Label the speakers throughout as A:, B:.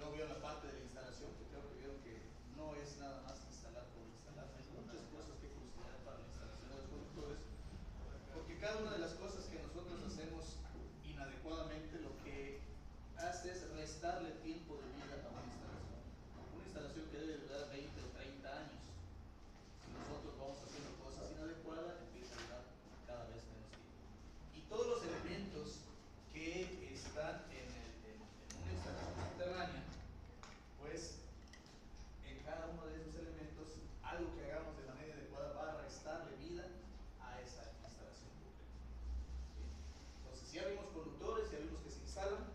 A: luego vieron la parte de la instalación, que creo que vieron que no es nada más instalar por instalar. Hay muchas cosas que considerar para la instalación de los conductores, porque cada una de las cosas que nosotros hacemos inadecuadamente lo que hace es restarle tiempo de vida a una instalación. Una instalación que debe durar 20 o 30 años. Si nosotros vamos haciendo cosas inadecuadas, empieza a durar cada vez menos tiempo. Y todos los elementos que están en una instalación subterránea, pues en cada uno de esos elementos, algo que hagamos de manera adecuada va a restarle vida a esa instalación completa. Entonces, ya vimos conductores, ya vimos que se instalan.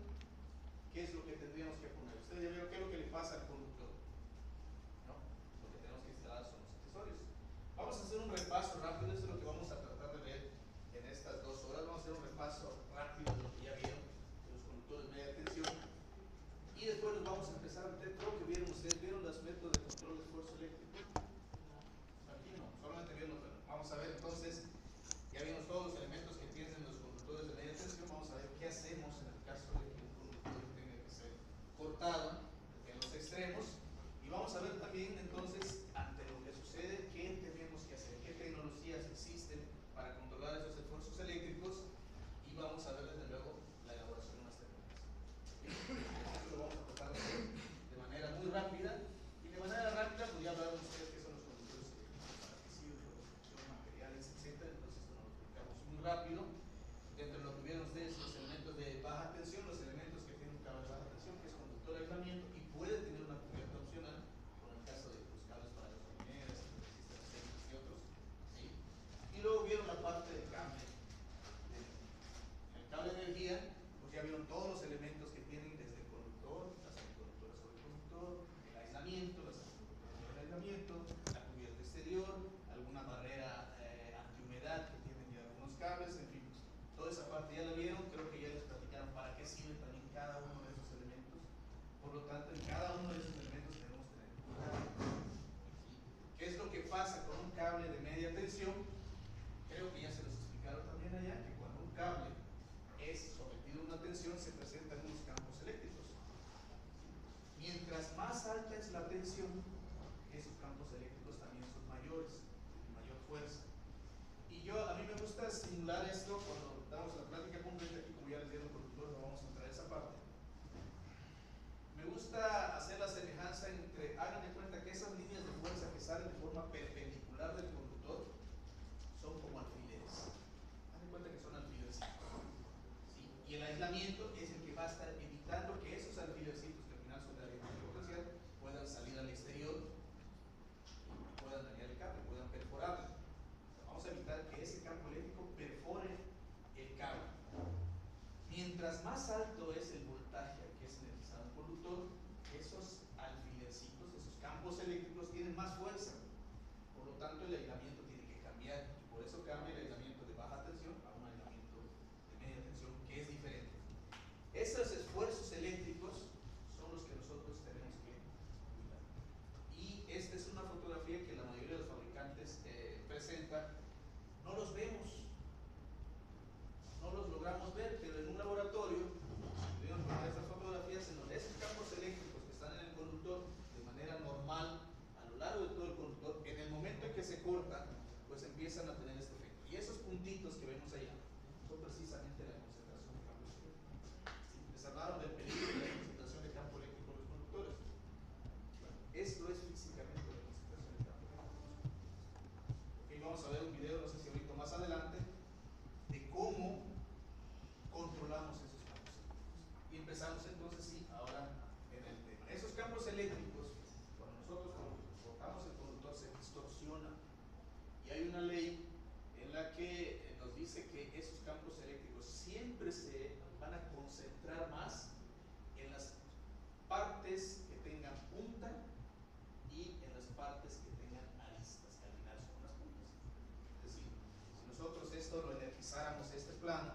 A: ¿Qué es lo que tendríamos que poner? Ustedes ya vieron qué es lo que le pasa al conductor, ¿no? Lo que tenemos que instalar son los accesorios. Vamos a hacer un repaso rápido, eso es lo que vamos a tratar de ver en estas 2 horas. Vamos a hacer un repaso rápido de lo que ya vieron de los conductores de media tensión. Y después nos vamos a empezar a ver, creo que vieron ustedes, vieron los métodos de control de esfuerzo eléctrico. Aquí no, solamente vieron los. Vamos a ver entonces, ya vimos todos los elementos que tienen los conductores de media tensión. Vamos a ver qué hacemos en el caso de que un conductor tenga que ser cortado en los extremos. Y vamos a ver también entonces, ante lo que sucede, qué tenemos que hacer, qué tecnologías existen para controlar esos esfuerzos eléctricos. Y vamos a ver desde luego la elaboración de unas técnicas. Esto lo vamos a tratar de manera muy rápida. Y de manera rápida, pues ya hablaron ustedes qué son los conductores eléctricos, para qué sirven, producción, materiales, etc. Entonces esto nos lo explicamos muy rápido. Dentro de lo que vieron ustedes, los elementos de baja tensión, los elementos que tienen un cable de baja tensión, que es conductor de aislamiento y puede tener una cubierta opcional, como en el caso de los cables para las luminarias, sistemas técnicos y otros. ¿Sí? Y luego vieron la parte del cable. En el cable de energía, pues ya vieron todos los elementos que tienen desde el conductor, las semiconductoras sobre el conductor, el aislamiento, las semiconductoras sobre el aislamiento, la cubierta exterior, alguna barrera antihumedad que tienen ya algunos cables, en fin. Toda esa parte ya la vieron, creo que ya les platicaron para qué sirven también cada uno de esos elementos. Por lo tanto, en cada uno de esos elementos debemos tener cuidado. ¿Qué es lo que pasa con un cable de media tensión? Creo que ya se los explicaron también allá, que cuando un cable es sometido a una tensión se presentan unos campos eléctricos. Mientras más alta es la tensión, esos campos eléctricos también son mayores, de mayor fuerza. Y a mí me gusta simular esto cuando damos la plática completa, aquí como ya les dieron conductores, no vamos a entrar a esa parte. Me gusta hacer la semejanza entre, hagan de cuenta que esas líneas de fuerza que salen de forma perpendicular del conductor son como alfileres. Hagan de cuenta que son alfileres. ¿Sí? Y el aislamiento es el que va a estar evitando que esos alfilercitos, que al final son de aislamiento potencial, puedan salir al exterior y puedan dañar el cable, puedan perforarlo. Vamos a evitar que ese campo eléctrico perfore el cable. Mientras más alto es el voltaje al que es necesario un conductor, esos alfilercitos, esos campos eléctricos tienen más fuerza. Por lo tanto, el aislamiento tiene que cambiar. Y por eso cambia el aislamiento de baja tensión a un aislamiento de media tensión, que es diferente. Esos esfuerzos eléctricos son los que nosotros tenemos que cuidar. Y esta es una fotografía que la mayoría de los fabricantes presentan. No los vemos, no los logramos ver, pero en un laboratorio pudieron tomar estas fotografías en donde esos campos eléctricos que están en el conductor de manera normal a lo largo de todo el conductor, en el momento en que se cortan, pues empiezan a tener este efecto. Y esos puntitos que vemos allá son precisamente la concentración de campo eléctrico. Les hablaron del peligro de la concentración de campo eléctrico en los conductores. Bueno, esto es físicamente la concentración de campo eléctrico. Okay, vamos a ver un video, no sé si ahorita más adelante, de cómo controlamos esos campos eléctricos. Y empezamos entonces, sí, ahora en el tema. Esos campos eléctricos, cuando nosotros cortamos el conductor, se distorsiona. Y hay una ley en la que nos dice que esos campos eléctricos siempre se van a concentrar más en las partes que tengan punta y en las partes que tengan aristas, que al final son las puntas. Es decir, si nosotros esto lo energizáramos, este plano,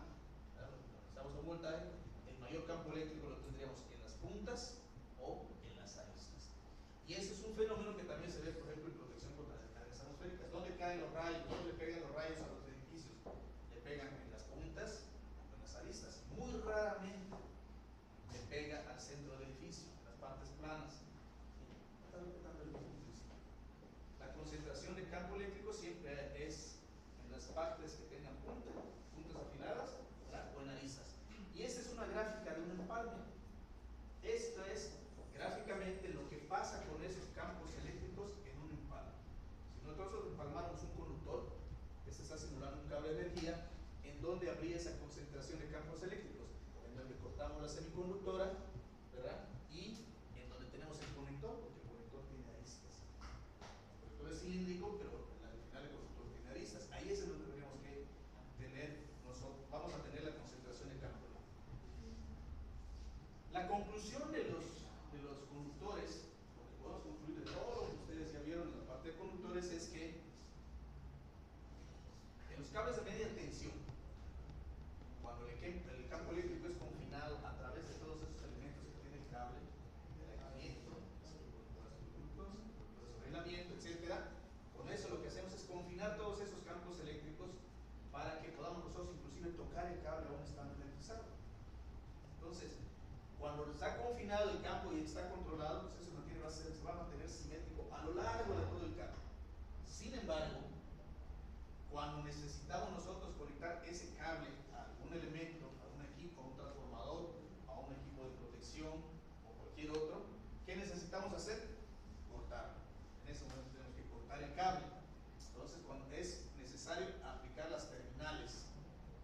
A: analizamos un voltaje, el mayor campo eléctrico lo tendríamos en las puntas o en las aristas. Y ese es un fenómeno que también se ve, por ejemplo, en protección contra las cargas atmosféricas. ¿Dónde caen los rayos? ¿Dónde le pegan los rayos a los edificios? Le pegan en las puntas o en las aristas. Muy raramente le pega al centro del edificio, en las partes tabla semiconductora, ¿verdad? Y en donde tenemos el conector, porque el conector tiene aristas. El conector es cilíndrico, pero al final el conector tiene aristas. Ahí es donde tendríamos que tener, vamos a tener la concentración de campo. La conclusión de los conductores, lo que podemos concluir de todo lo que ustedes ya vieron en la parte de conductores, es que en los cables de media tensión, cuando el campo eléctrico es confinado a través de todos esos elementos que tiene el cable, el aislamiento, el arreglamiento, etcétera, con eso lo que hacemos es confinar todos esos campos eléctricos para que podamos nosotros inclusive tocar el cable aún estando electrizado. Entonces, cuando está confinado el campo y está controlado, pues eso se va a mantener simétrico a lo largo de todo el cable. Sin embargo, cuando necesitamos nosotros conectar ese cable a algún elemento, a un equipo, a un transformador, a un equipo de protección o cualquier otro, ¿qué necesitamos hacer? Cortarlo. En ese momento tenemos que cortar el cable. Entonces, cuando es necesario aplicar las terminales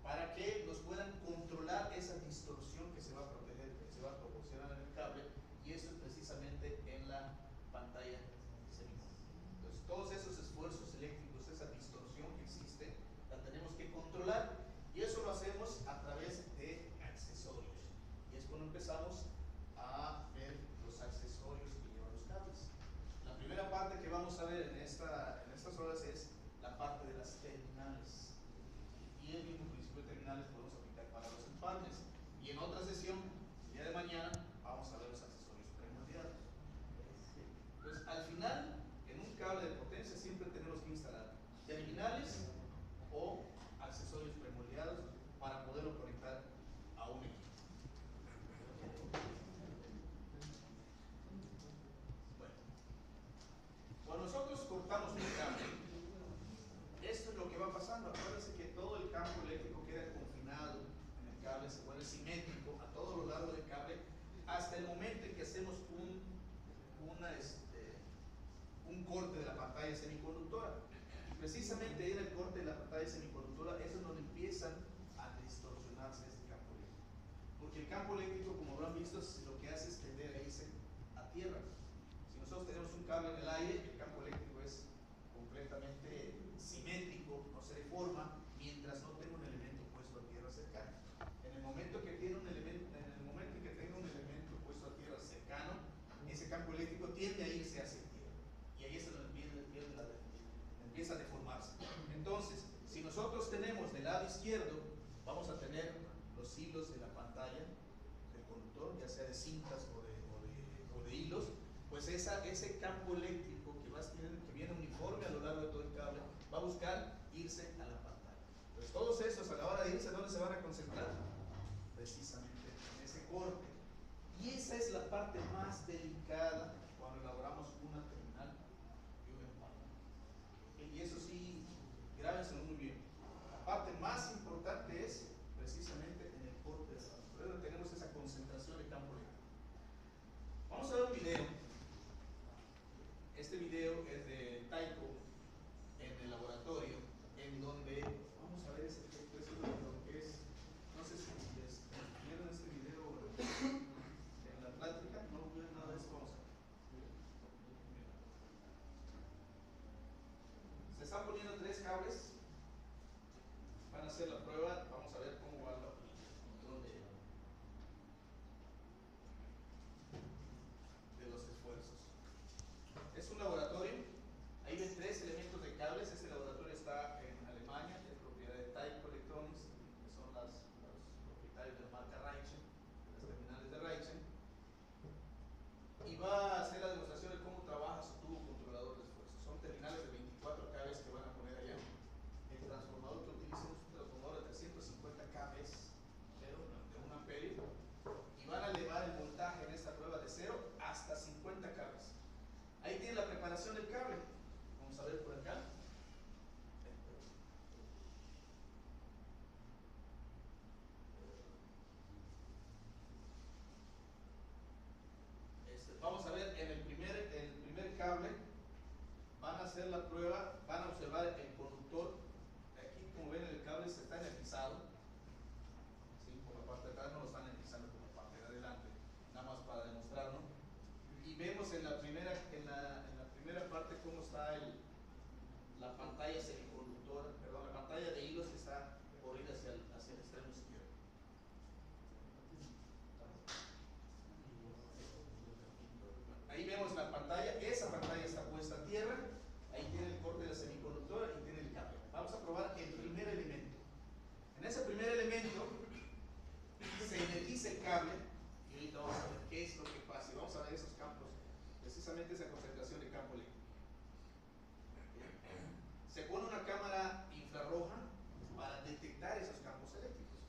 A: para que nos puedan controlar esa distorsión que se va a proporcionar en el cable, y esto es precisamente en la pantalla semiconductora. Entonces, todos esos esfuerzos eléctricos, esa distorsión que existe, la tenemos que controlar, y eso lo hacemos a través de accesorios. Y es cuando empezamos a ver los accesorios que llevan los cables. La primera parte que vamos a ver en estas horas es la parte de las terminales. Y el mismo principio de terminales podemos aplicar para los empalmes. Y en otra sesión, el día de mañana, vamos a ver los accesorios premoldeados. Pues al final, en un cable de potencia siempre tenemos que instalar terminales o accesorios premoldeados para poderlo conectar a un equipo. Bueno, cuando nosotros cortamos un cable, esto es lo que va pasando. Acuérdense que todo el campo eléctrico queda confinado en el cable, se vuelve simétrico a todo lo largo del cable hasta el momento en que hacemos un corte de la pantalla semiconductora. Y precisamente ahí en el corte de la pantalla semiconductora es donde empiezan a distorsionarse este campo eléctrico. Porque el campo eléctrico, como lo han visto, lo que hace es tender a irse a tierra. Si nosotros tenemos un cable en el aire, el campo eléctrico es completamente simétrico, no se deforma, mientras no tenga un elemento puesto a tierra cercano. En el momento que tenga un elemento puesto a tierra cercano, ese campo eléctrico tiende a irse hacia tierra. Y ahí es donde empieza a deformarse. Entonces, si nosotros tenemos del lado izquierdo, vamos a tener los hilos de la pantalla del conductor, ya sea de cintas o de hilos, pues ese campo eléctrico que viene uniforme a lo largo de todo el cable va a buscar irse a la pantalla. Pues todos esos, a la hora de irse, ¿dónde se van a concentrar? Precisamente en ese corte. Y esa es la parte más delicada cuando elaboramos una terminal y un empalme. Y eso sí, grábenselo muy bien. La parte más importante es precisamente en el corte de la pantalla. Por eso tenemos esa concentración de campo eléctrico. Vamos a ver un video. Este video es de Taiko en el laboratorio, en donde vamos a ver ese efecto, eso es lo que es. No sé si vieron este video en la plática, no vieron nada de esto, vamos a ver. primera parte cómo está la pantalla semiconductora, perdón, la pantalla de hilos que está corrida hacia el extremo izquierdo. Ahí vemos la pantalla, esa pantalla está puesta a tierra, ahí tiene el corte de la semiconductora y tiene el cable. Vamos a probar el primer elemento. En ese primer elemento se energiza el cable y ahorita vamos a ver qué es lo que pasa y vamos a ver esos campos, precisamente esa concentración de campo eléctrico. Se pone una cámara infrarroja para detectar esos campos eléctricos.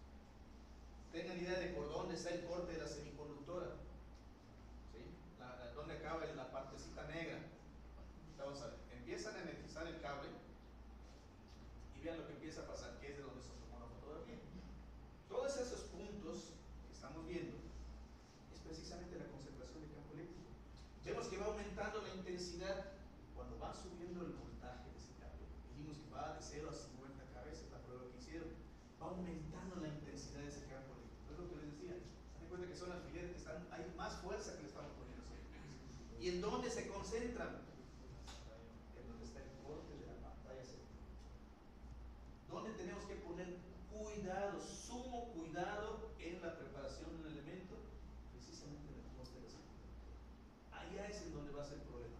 A: Tengan idea de por dónde está el corte de la semiconductora, ¿sí? Donde acaba la partecita negra. Vamos a ver, empiezan a energizar el cable y vean lo que empieza a pasar, que es de donde se tomó la fotografía. Todos esos puntos que estamos viendo es precisamente la concentración de campo eléctrico. Vemos que va aumentando la intensidad cuando va subiendo el voltaje de ese cable. Dijimos que va de 0 a 50 kV, esa es la prueba que hicieron. Va aumentando la intensidad de ese campo eléctrico. Es lo que les decía. Se dan cuenta que son alfileres que hay más fuerza que le estamos poniendo. ¿Y en dónde se concentran? En donde está el corte de la pantalla central. ¿Dónde tenemos que poner cuidado, sumo cuidado en la preparación de un elemento? Precisamente en el corte de la semiconductora. Allá es en donde va a ser el problema.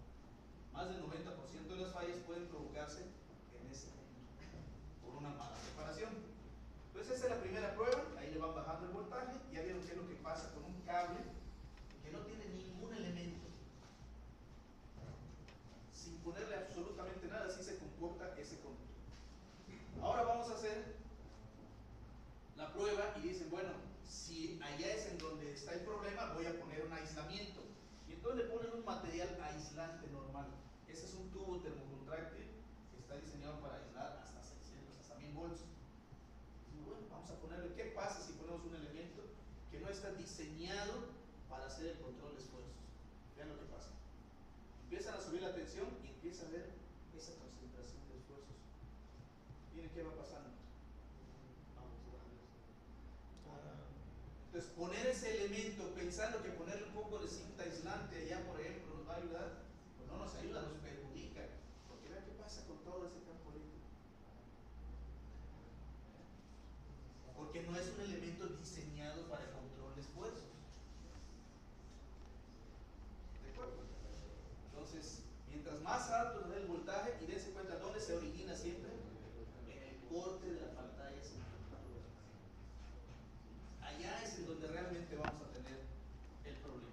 A: Más del 90% de las fallas pueden provocarse en ese punto, por una mala preparación. Entonces esa es la primera prueba, ahí le van bajando el voltaje, ya vieron qué es lo que pasa con un cable que no tiene ningún elemento. Sin ponerle absolutamente nada, así se comporta ese conductor. Ahora vamos a hacer la prueba y dicen, bueno, si allá es en donde está el problema, voy a poner un aislamiento. Y entonces le ponen un material aislante normal. Ese es un tubo termocontráctil que está diseñado para aislar hasta 600, hasta 1000 volts. Y bueno, vamos a ponerle, ¿qué pasa si ponemos un elemento que no está diseñado para hacer el control de esfuerzos? Vean lo que pasa. Empiezan a subir la tensión y empieza a ver esa concentración de esfuerzos. Miren qué va pasando. Entonces, poner ese elemento pensando que ponerle un poco de cinta aislante allá, por ejemplo, nos va a ayudar, pues no nos ayuda, nos perjudica. Porque vean qué pasa con todo ese campo eléctrico. Porque no es un elemento diseñado para el control de esfuerzos. ¿De acuerdo? Entonces, mientras más alto es el voltaje, y dense cuenta dónde se origina siempre, en el corte de la pantalla semiconductora. Allá es en donde realmente vamos a tener el problema.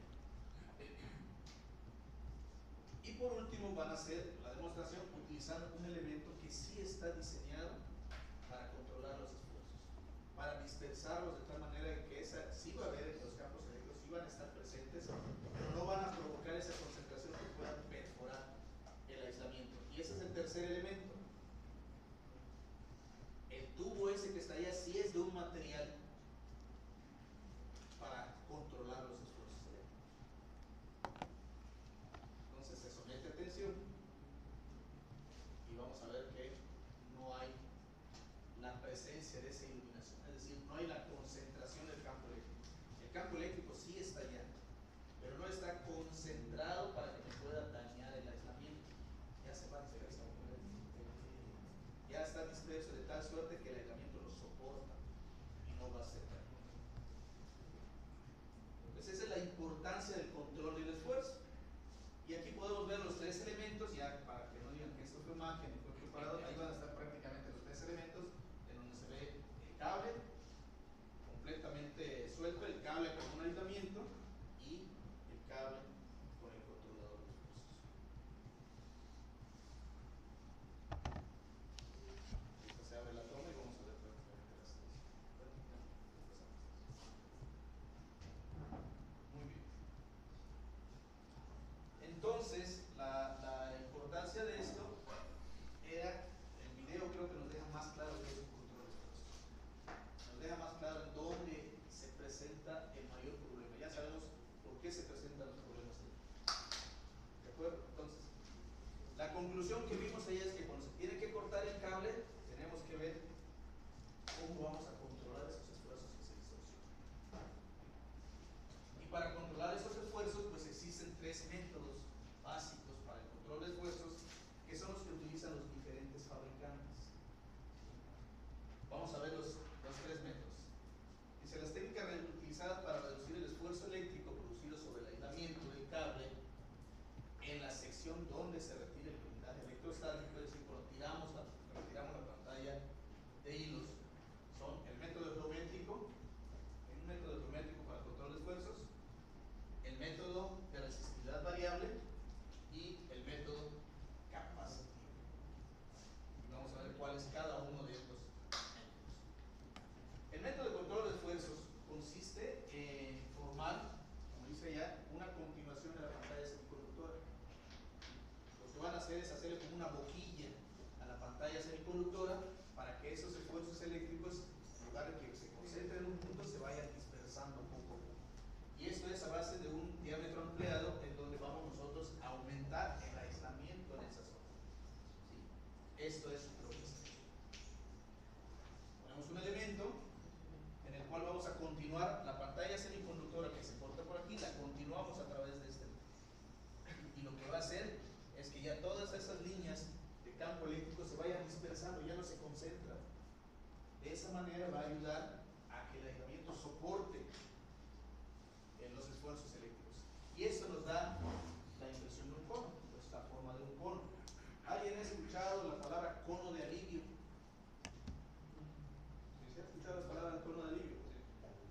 A: Y por último van a hacer la demostración utilizando un elemento que sí está diseñado para controlar los esfuerzos, para dispersarlos de tal manera que sí va a haber en los campos eléctricos, sí van a estar presentes, pero no van a provocar esa concentración que pueda perforar el aislamiento. Y ese es el tercer elemento. El tubo ese que está allá sí es de un material para controlar los esfuerzos eléctricos. Entonces se somete a tensión y vamos a ver que no hay la presencia de esa iluminación, es decir, no hay la concentración del campo eléctrico. El campo eléctrico sí está allá, pero no está concentrado para que me pueda dañar el aislamiento. Ya se va a hacer esta ya está disperso de tal suerte que el aislamiento lo soporta y no va a ser dañado. Entonces esa es la importancia del control del esfuerzo. Y aquí podemos ver los tres elementos, ya para que no digan que esto fue magia ni fue preparado. Ahí van a estar prácticamente los tres elementos en donde se ve el cable completamente suelto, el cable con un aislamiento y el cable con el controlador de esfuerzos. Esta se abre la toma y vamos a ver prácticamente las tres. Muy bien. Entonces, la importancia de esto era, el video creo que nos deja más claro qué es un control de esfuerzos. Nos deja más claro en dónde se presenta el mayor problema. Ya sabemos por qué se presentan los problemas. ¿De acuerdo? Entonces, la conclusión que vimos ahí es que cuando se tiene que cortar el cable, tenemos que ver cómo vamos a controlar esos esfuerzos que se distorsionan. Y para controlar esos esfuerzos, pues existen tres métodos hacer es hacerle como una boquilla a la pantalla semiconductora para que esos esfuerzos eléctricos, en lugar de que se concentren en un punto, se vayan dispersando poco a poco. Y esto es a base de un diámetro ampliado en donde vamos nosotros a aumentar el aislamiento en esa zona. ¿Sí? Esto es lo que es. Ponemos un elemento en el cual vamos a continuar la pantalla semiconductora que se corta por aquí, la continuamos a través de este. Y lo que va a hacer es que ya todas esas líneas de campo eléctrico se vayan dispersando, ya no se concentran. De esa manera va a ayudar a que el aislamiento soporte los esfuerzos eléctricos. Y eso nos da la impresión de un cono, pues la forma de un cono. ¿Alguien ha escuchado la palabra cono de alivio? ¿Se ha escuchado la palabra cono de alivio?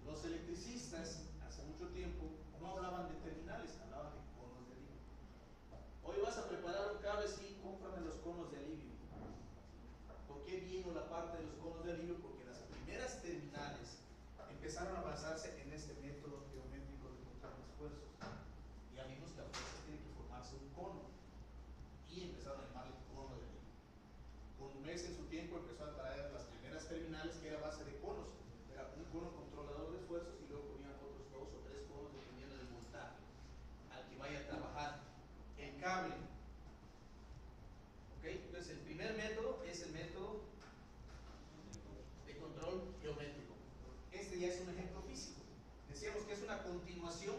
A: Los electricistas hace mucho tiempo no hablaban de terminales, hablaban de conos de alivio. Hoy vas a preparar un cable, sí, cómprame los conos de alivio. ¿Por qué vino la parte de los conos de alivio? Porque las primeras terminales empezaron a basarse en este método geométrico de control de esfuerzos. Ya vimos que a veces tiene que formarse un cono y empezaron a llamarle cono de alivio. Conmés en su tiempo empezó a traer las primeras terminales que era base de conos. Era un cono controlador de esfuerzos y luego ponían otros 2 o 3 conos dependiendo del voltaje al que vaya a trabajar el cable. ¿Ok? Entonces el primer método es el método de control geométrico. Este ya es un ejemplo físico. Decíamos que es una continuación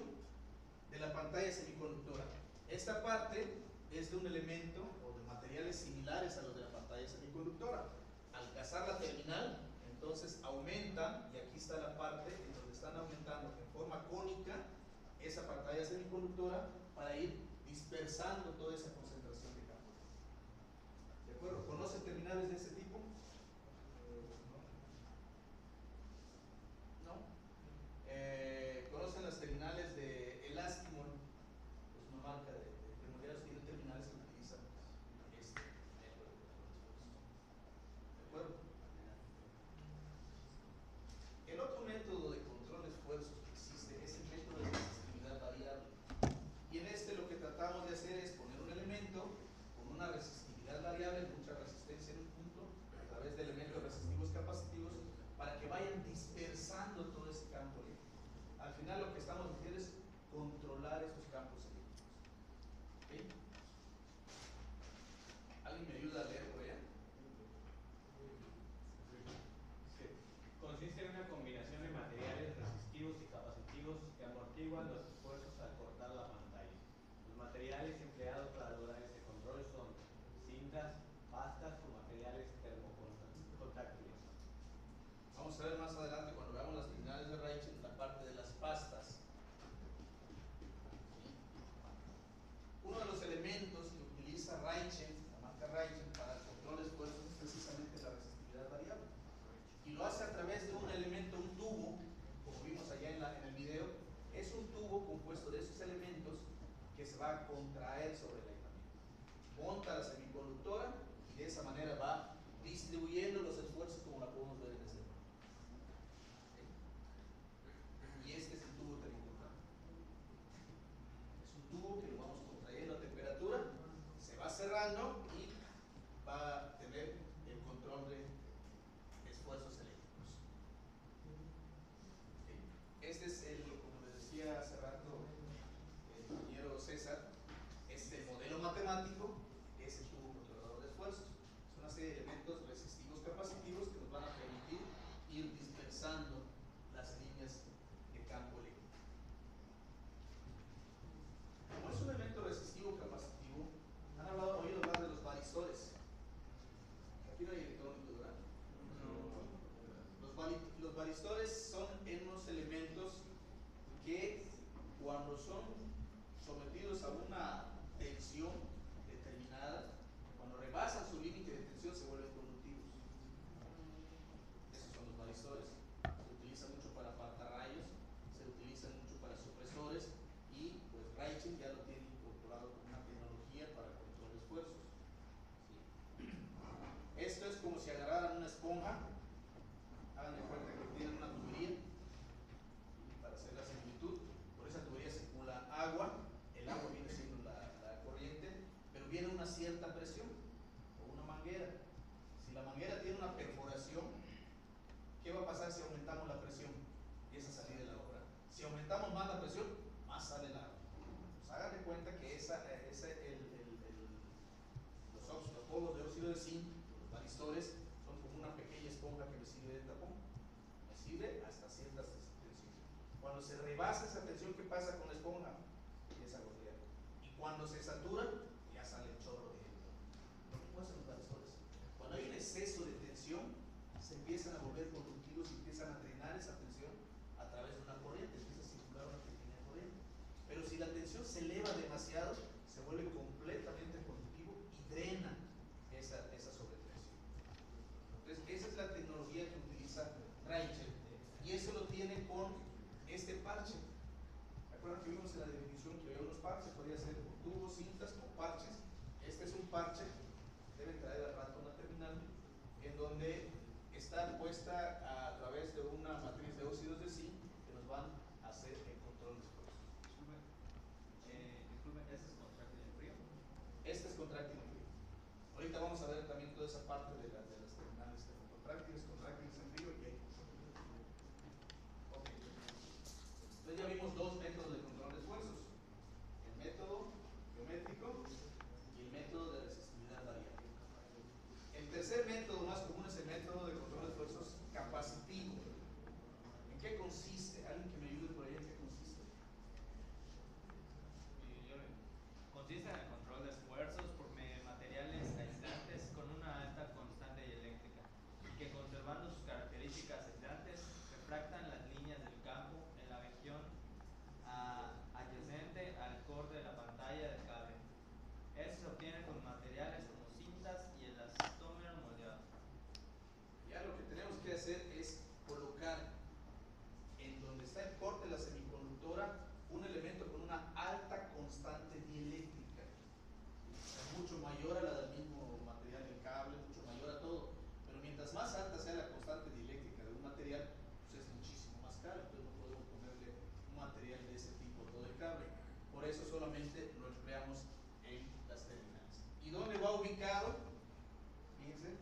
A: de la pantalla semiconductora. Esta parte es de un elemento o de materiales similares a los de la pantalla semiconductora. Al cazar la terminal, entonces aumentan, y aquí está la parte en donde están aumentando en forma cónica esa pantalla semiconductora para ir dispersando toda esa concentración de campo. ¿De acuerdo? ¿Conocen terminales de ese tipo? ¿No? ¿Conocen las terminales de Elastimon? Es una marca de termodinámicos, tiene terminales que utilizan este método de control de esfuerzos. ¿De acuerdo? El otro método de control de esfuerzos que existe es el método de resistividad variable. Y en este lo que tratamos de hacer es poner un elemento con una resistividad variable, mucha resistencia en un punto, a través de elementos resistivos capacitivos, para que vayan dispersando todo ese campo eléctrico. Al final lo que estamos haciendo es controlar esos campos eléctricos. ¿Ok? ¿Alguien me ayuda a leer por allá?
B: Consiste en una combinación de materiales resistivos y capacitivos que amortiguan los esfuerzos al cortar la pantalla. Los materiales empleados para lograr este control son cintas, pastas o materiales termocontáctiles.
A: Vamos a ver más adelante cuando veamos las terminales de Raychen la parte de las pastas. Uno de los elementos que utiliza Raychen, la marca Raychen, para el control de esfuerzos es precisamente la resistividad variable. Y lo hace a través de un elemento, un tubo, como vimos allá en el video. Es un tubo compuesto de esos elementos que se va a contraer sobre el aislamiento. Monta la semiconductora y de esa manera va distribuyendo los esfuerzos como la podemos ver en este momento. Y este es el tubo termoconductor. Es un tubo que lo vamos contrayendo a temperatura, se va cerrando y va a tener el control de esfuerzos eléctricos. Este es el, como les decía hace rato el ingeniero César, es el modelo matemático, es el tubo controlador de esfuerzos. Es una serie de elementos resistivos capacitivos que nos van a permitir ir dispersando las líneas de campo eléctrico. Como es un elemento resistivo capacitivo, han oído hablar de los varistores. Aquí no hay electrónico, ¿verdad? Los varistores son unos elementos que cuando son sometidos a un de zinc, los varistores, son como una pequeña esponja que me sirve de tapón. Me sirve hasta ciertas tensiones. Cuando se rebasa esa tensión, ¿qué pasa con la esponja? Empieza a gotear. Y cuando se satura, ya sale el chorro de agua. Lo mismo hacen los varistores. Cuando hay un exceso de tensión, se empiezan a volver conductivos y empiezan a drenar esa tensión a través de una corriente, empieza a circular una pequeña corriente. Pero si la tensión se eleva demasiado, se vuelve completamente conductivo y drena esa sobretensión. Entonces, esa es la tecnología que utiliza Raichel, y eso lo tiene con este parche. ¿Recuerdan que vimos en la definición que había unos parches? Podría ser tubos, cintas o parches. Este es un parche, deben traer al rato una terminal, en donde está puesta a través de una matriz de óxidos de zinc que nos van a hacer el control de esfuerzo.
B: Disculpen, ¿este es contráctil en frío?
A: Este es contráctil en frío. Ahorita vamos a ver también toda esa parte de las terminales contráctiles en frío y eco. Okay. Entonces ya vimos dos métodos de control de esfuerzos: el método geométrico y el método de resistividad variable. El tercer método más común es el método de control de esfuerzos capacitivo. ¿En qué consiste? ¿Alguien que me ayude por ahí? ¿En qué consiste?
B: Consiste en el control de esfuerzos por medio de materiales aislantes con una alta constante eléctrica y que, conservando sus características aislantes, refractan las líneas del campo en la región adyacente al core de la pantalla del cable. Esto se obtiene con materiales como cintas y elastómer moldeado.
A: Ya lo que tenemos que hacer es colocar en donde está el corte de la semiconductora un elemento con una alta constante dieléctrica, mucho mayor a la del mismo material del cable, mucho mayor a todo. Pero mientras más alta sea la constante dieléctrica de un material, pues es muchísimo más caro. Entonces no podemos ponerle un material de ese tipo a todo el cable. Por eso solamente lo empleamos en las terminales. ¿Y dónde va ubicado? Fíjense,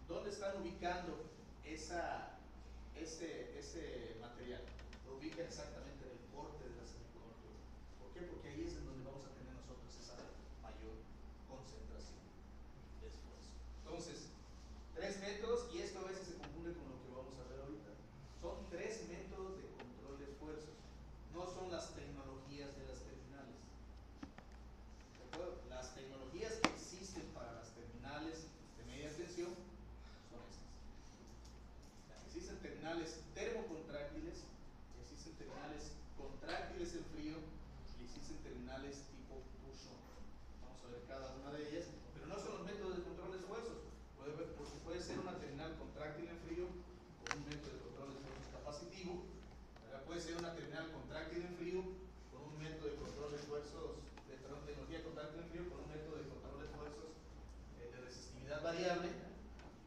A: ¿dónde están ubicando ese material? Lo ubican exactamente en el corte de la semiconductora. ¿Por qué? Porque ahí es en donde vamos a tener nosotros esa mayor concentración de esfuerzo. Entonces, tres métodos, y esto a veces se confunde con lo que vamos a ver ahorita. Son tres métodos de control de esfuerzos, no son las tecnologías de las terminales. ¿De acuerdo? Las tecnologías que existen para las terminales de media tensión son estas. Existen terminales termocontráctiles, existen terminales contráctiles en frío y existen terminales tipo push-on. Vamos a ver cada una de ellas, pero no son los métodos de control de esfuerzos, porque puede ser una terminal contráctil en frío con un método de control de esfuerzos capacitivo, ¿verdad? Puede ser una terminal contráctil en frío con un método de control de esfuerzos, tecnología contráctil en frío con un método de control de esfuerzos de resistividad variable.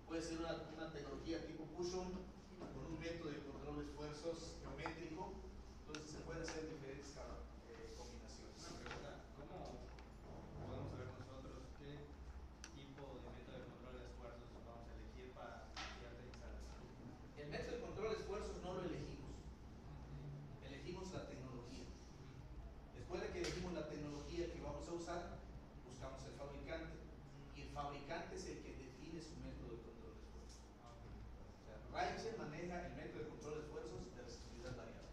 A: Puede ser una tecnología tipo push-on con un método de control de esfuerzos geométrico. Entonces se pueden hacer diferentes combinaciones.
B: Una pregunta: ¿cómo podemos saber nosotros qué tipo de método de control de esfuerzos vamos a elegir para cierta instalación?
A: El método de control de esfuerzos no lo elegimos, elegimos la tecnología. Después de que elegimos la tecnología que vamos a usar, buscamos el fabricante, y el fabricante es el que define su método de control de esfuerzos. O sea, Raichel maneja el método de control de esfuerzos de resistividad variable.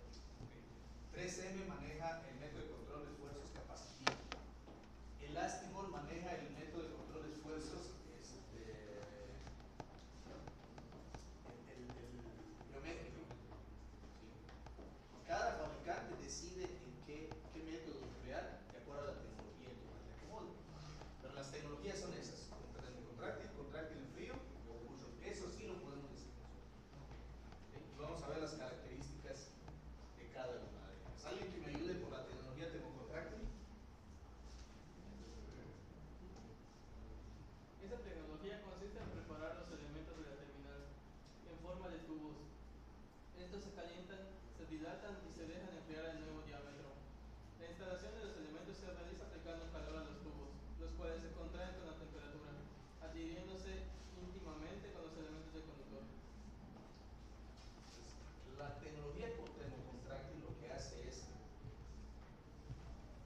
A: 3M maneja el método de control de esfuerzos capacitivo. Elastimol maneja el método de control de esfuerzos geométrico. ¿Sí? Cada fabricante decide en qué método emplear de acuerdo a la tecnología que más le acomode. Pero las tecnologías son esas: contráctil en frío o push-on. Eso sí lo podemos decir nosotros. ¿Sí? Y vamos a ver las características de cada una de ellas. ¿Alguien que me ayude por la tecnología termocontráctil?
C: Esta tecnología consiste en preparar los elementos de la terminal en forma de tubos. Estos se calientan, se dilatan y se dejan enfriar al nuevo diámetro. La instalación de los elementos se realiza aplicando calor a los tubos, los cuales se contraen con la temperatura, adhiriéndose íntimamente con los elementos del conductor.
A: La tecnología termocontráctil lo que hace es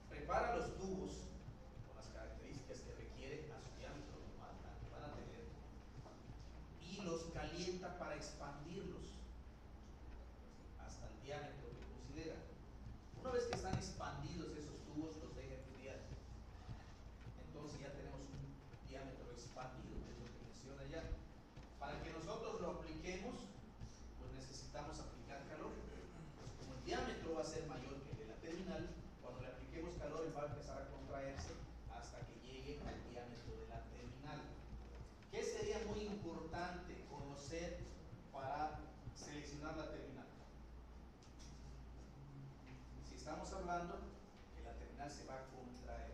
A: prepara los tubos con las características que requiere a su diámetro normal, terminal se va a contraer.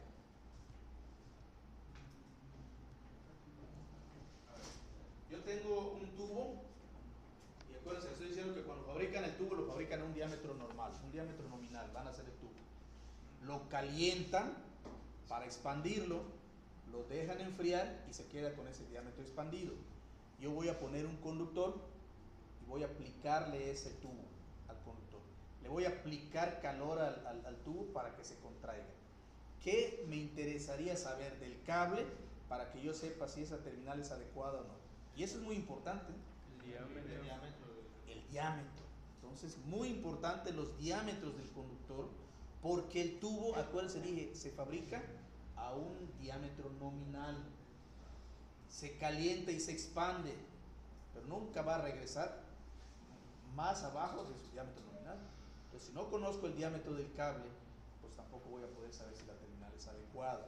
A: A ver, yo tengo un tubo, y acuérdense, estoy diciendo que cuando fabrican el tubo lo fabrican a un diámetro normal, un diámetro nominal, van a hacer el tubo. Lo calientan para expandirlo, lo dejan enfriar y se queda con ese diámetro expandido. Yo voy a poner un conductor y voy a aplicarle ese tubo al conductor. Le voy a aplicar calor al tubo para que se contraiga. ¿Qué me interesaría saber del cable para que yo sepa si esa terminal es adecuada o no? Y eso es muy importante. El diámetro. Entonces, muy importante los diámetros del conductor, porque el tubo, acuérdense, dije, se fabrica a un diámetro nominal. Se calienta y se expande, pero nunca va a regresar más abajo de su diámetro nominal. Entonces, si no conozco el diámetro del cable, pues tampoco voy a poder saber si la terminal es adecuada.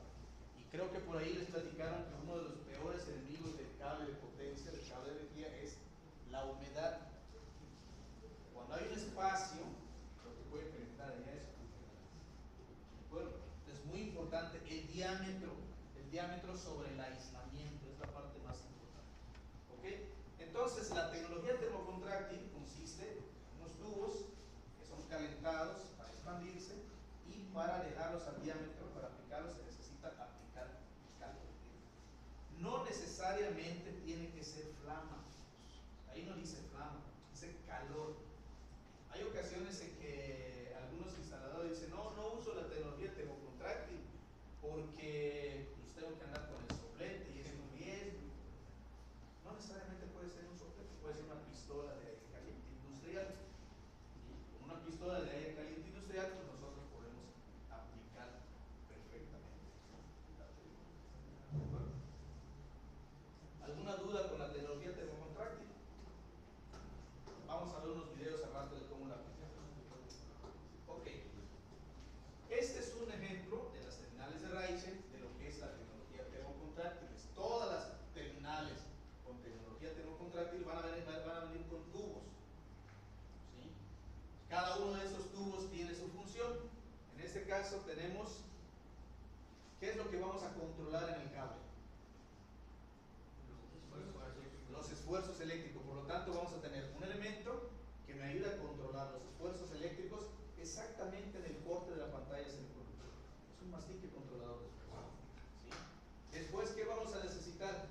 A: Y creo que por ahí les platicaron que uno de los peores enemigos del cable de potencia, del cable de energía, es la humedad. Cuando hay un espacio, lo que puede penetrar allá es humedad. Bueno, es muy importante el diámetro sobre el aislamiento, es la parte más importante. ¿Ok? Entonces, la tecnología termocontráctil consiste en unos tubos que son calentados para expandirse, y para dejarlos al diámetro, para aplicarlos, se necesita aplicar calor. No necesariamente tiene que ser flama. Ahí no dice flama, dice calor. Hay ocasiones en que algunos instaladores dicen, no uso la tecnología termocontráctil porque pues tengo que andar con el soplete y es un riesgo. No necesariamente puede ser un soplete, puede ser una pistola de aire caliente industrial. Y con una pistola de aire caliente industrial, pues nosotros podemos aplicar perfectamente la tecnología. ¿Alguna duda con la tecnología termocontráctil? Vamos a ver unos videos al rato de cómo la aplicamos. Ok. Este es un ejemplo de las terminales de Reichel, de lo que es la tecnología termocontráctil. Todas las terminales con tecnología termocontráctil van a venir con tubos. ¿Sí? Cada uno de esos tubos tiene su función. En este caso tenemos, ¿qué es lo que vamos a controlar en el cable? Los esfuerzos eléctricos. Por lo tanto, vamos a tener un elemento que me ayuda a controlar los esfuerzos eléctricos exactamente en el corte de la pantalla semiconductor. Es un mastique controlador de esfuerzos. ¿Sí? Después, ¿qué vamos a necesitar?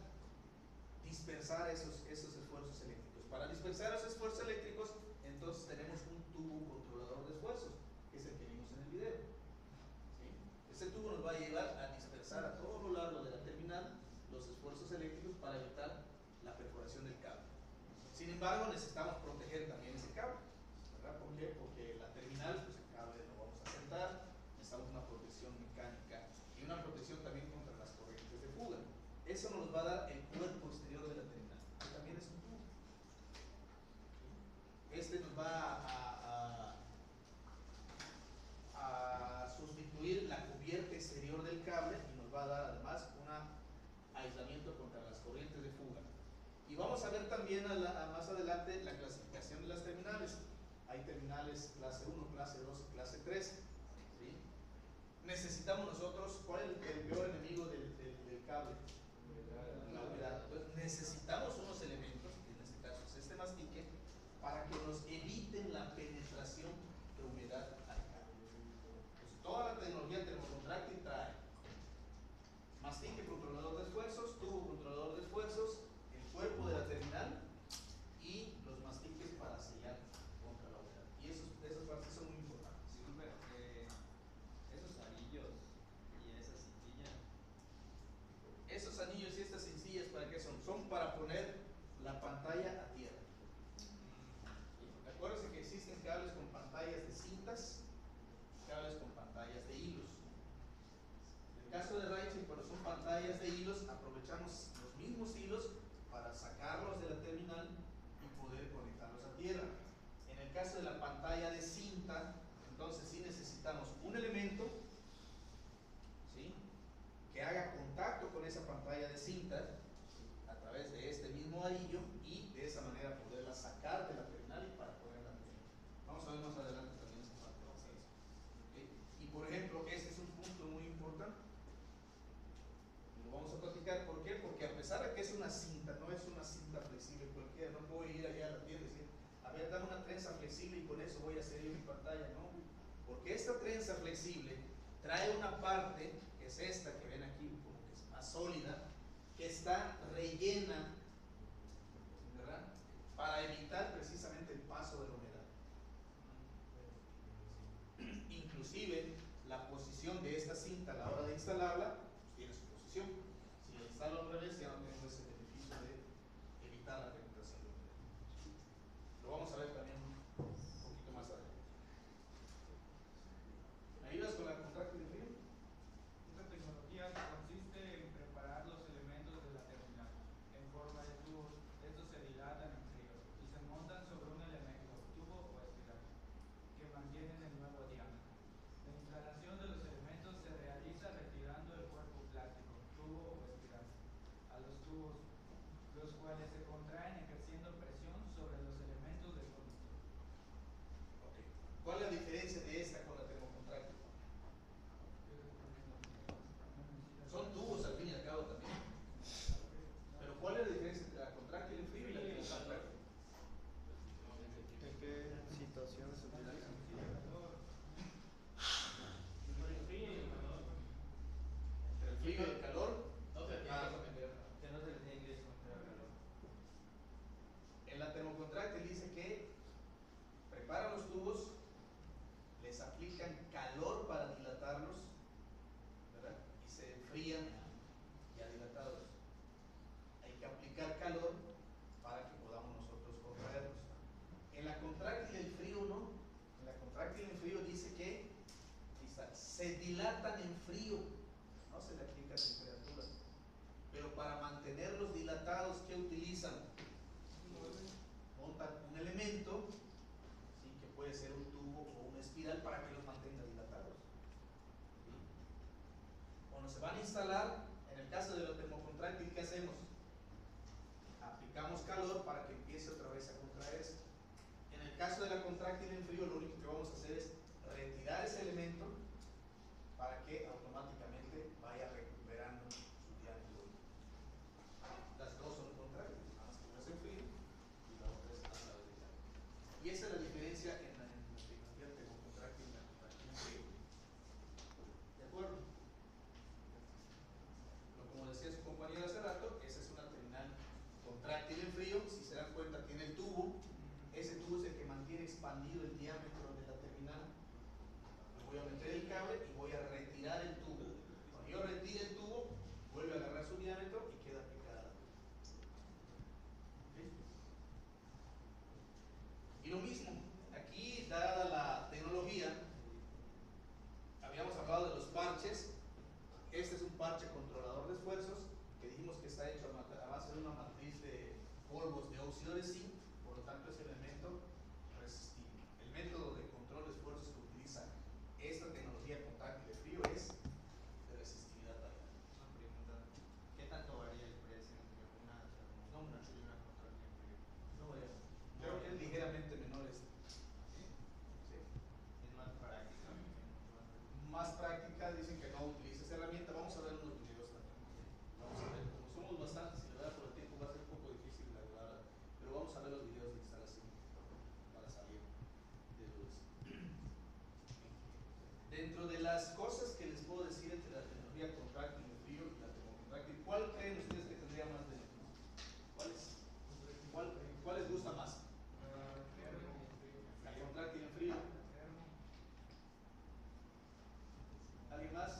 A: Dispersar esos esfuerzos eléctricos. Para dispersar esos esfuerzos eléctricos, entonces tenemos un tubo controlador de esfuerzos, que es el que vimos en el video. ¿Sí? Ese tubo nos va a llevar a dispersar a todo lo largo de la terminal los esfuerzos eléctricos para evitar la perforación del cable. Sin embargo, necesitamos proteger también ese cable, ¿verdad? ¿Por qué? Porque la terminal, pues el cable lo vamos a sentar, necesitamos una protección mecánica y una protección también contra las corrientes de fuga. Eso nos va a dar el cuerpo exterior de la terminal, que también es un tubo. Este nos va a sustituir la cubierta exterior del cable y nos va a dar además un aislamiento contra las corrientes de fuga. Y vamos a ver también más adelante la clasificación de las terminales. Hay terminales clase 1, clase 2 y clase 3. ¿Sí? Necesitamos nosotros, ¿cuál es el peor enemigo del cable? La humedad. Entonces necesitamos unos elementos, en este caso es este mastique, para que nos eviten la penetración de humedad al cable. Entonces, toda la tecnología termocontráctil trae mastique controlador de esfuerzos, tubo controlador de esfuerzos, el cuerpo de la terminal y los mastiques para sellar contra la humedad. Y esas partes son muy importantes.
B: Disculpe, esos anillos y esa cintilla.
A: Esos anillos y estas sencillas, ¿para qué son? Son para poner la pantalla a tierra. Acuérdense que existen cables con pantallas de cintas, cables con pantallas de hilos. En el caso de Reichel, cuando son pantallas de hilos, aprovechamos los mismos hilos para sacarlos de la terminal y poder conectarlos a tierra. En el caso de la pantalla de cinta, entonces sí necesitamos un elemento, ¿sí?, que haga contacto con esa pantalla de cinta a través de este mismo anillo y de esa manera poderla sacar de la terminal y para poderla tener. Vamos a ver más adelante también esa parte. ¿Okay? Y por ejemplo, este es un pantalla, ¿no? Porque esta trenza flexible trae una parte, que es esta que ven aquí, como que es más sólida, que está rellena, ¿verdad? Para evitar precisamente el paso de la humedad. Inclusive la posición de esta cinta a la hora de instalarla pues tiene su posición. Si la instalo al revés ya no tengo ese beneficio de evitar la penetración de humedad. Lo vamos a ver también un poquito más adelante. ¿Me ayudas con la contráctil de frío?
D: Esta tecnología consiste en preparar los elementos de la terminal en forma de tubos. Estos se dilatan en frío y se montan sobre un elemento, tubo o espiral, que mantienen el nuevo diámetro. La instalación de los elementos se realiza retirando el cuerpo plástico, tubo o espiral, a los tubos, los cuales se contraen ejerciendo presión sobre los elementos del conductor.
A: Okay. ¿Cuál es la diferencia de esta con la termocontráctil? Son tubos al fin y al cabo también. Pero ¿cuál es la diferencia entre la contráctil en frío y la termocontráctil?
E: ¿En qué situaciones se utiliza?
A: Entre el frío y el calor.
B: No se le tiene
A: Ah,
B: que someter, que no se le tiene que someter al calor.
A: en la termocontráctil dice que preparan los tubos, les aplican calor para dilatarlos, ¿verdad? Y se enfrían ya dilatados. Hay que aplicar calor para que podamos nosotros contraerlos. En la contráctil el frío no. En la contráctil en frío dice que se dilatan en frío, no se le aplica temperatura. Pero para mantenerlos dilatados, ¿qué utilizan? Montan un elemento, ¿sí? Que puede ser un tubo o una espiral para que los mantenga dilatados. ¿Sí? Cuando se van a instalar, en el caso de la termocontráctil, ¿qué hacemos? Aplicamos calor para que empiece otra vez a contraerse. En el caso de la contráctil en frío, lo único que vamos a hacer es retirar ese elemento para que automáticamente vaya recuperando su diámetro. Las dos son contráctiles, nada más que una es en frío y la otra es a través de calor. Y esa es la diferencia en la tecnología termocontráctil y la contráctil en frío. ¿De acuerdo? Pero como decía su compañero hace rato, esa es una terminal contráctil en frío. Si se dan cuenta, tiene el tubo. Ese tubo es el que mantiene expandido el diámetro de la terminal. Le voy a meter el cable y voy a retirar el tubo. Cuando yo retire el tubo, vuelve a agarrar su diámetro y queda aplicada la tuba. ¿Listo? Y lo mismo, aquí, dada la tecnología, habíamos hablado de los parches. Este es un parche controlador de esfuerzos que dijimos que está hecho a base de una matriz de polvos de óxido de zinc, por lo tanto es el elemento resistible. El método de control de esfuerzos que utiliza esta tecnología contráctil de frío es de resistividad variable.
E: Una pregunta. ¿Qué tanto varía el precio entre una termocontráctil y una contráctil en frío?
A: No voy a. Creo que es ligeramente menor este.
E: ¿Sí?
A: Sí.
E: Es más práctica.
A: Más práctica, dicen que no utilice esa herramienta. Vamos a ver unos videos también. Vamos a ver, como somos bastantes y la verdad por el tiempo va a ser un poco difícil la verdad, pero vamos a ver los videos de instalación para salir de dudas. Dentro de las cosas que les puedo decir entre la tecnología contráctil de frío y la termocontráctil, ¿cuál creen ustedes que tendría más beneficio? ¿Cuál les gusta más? La contráctil en frío. ¿Alguien más?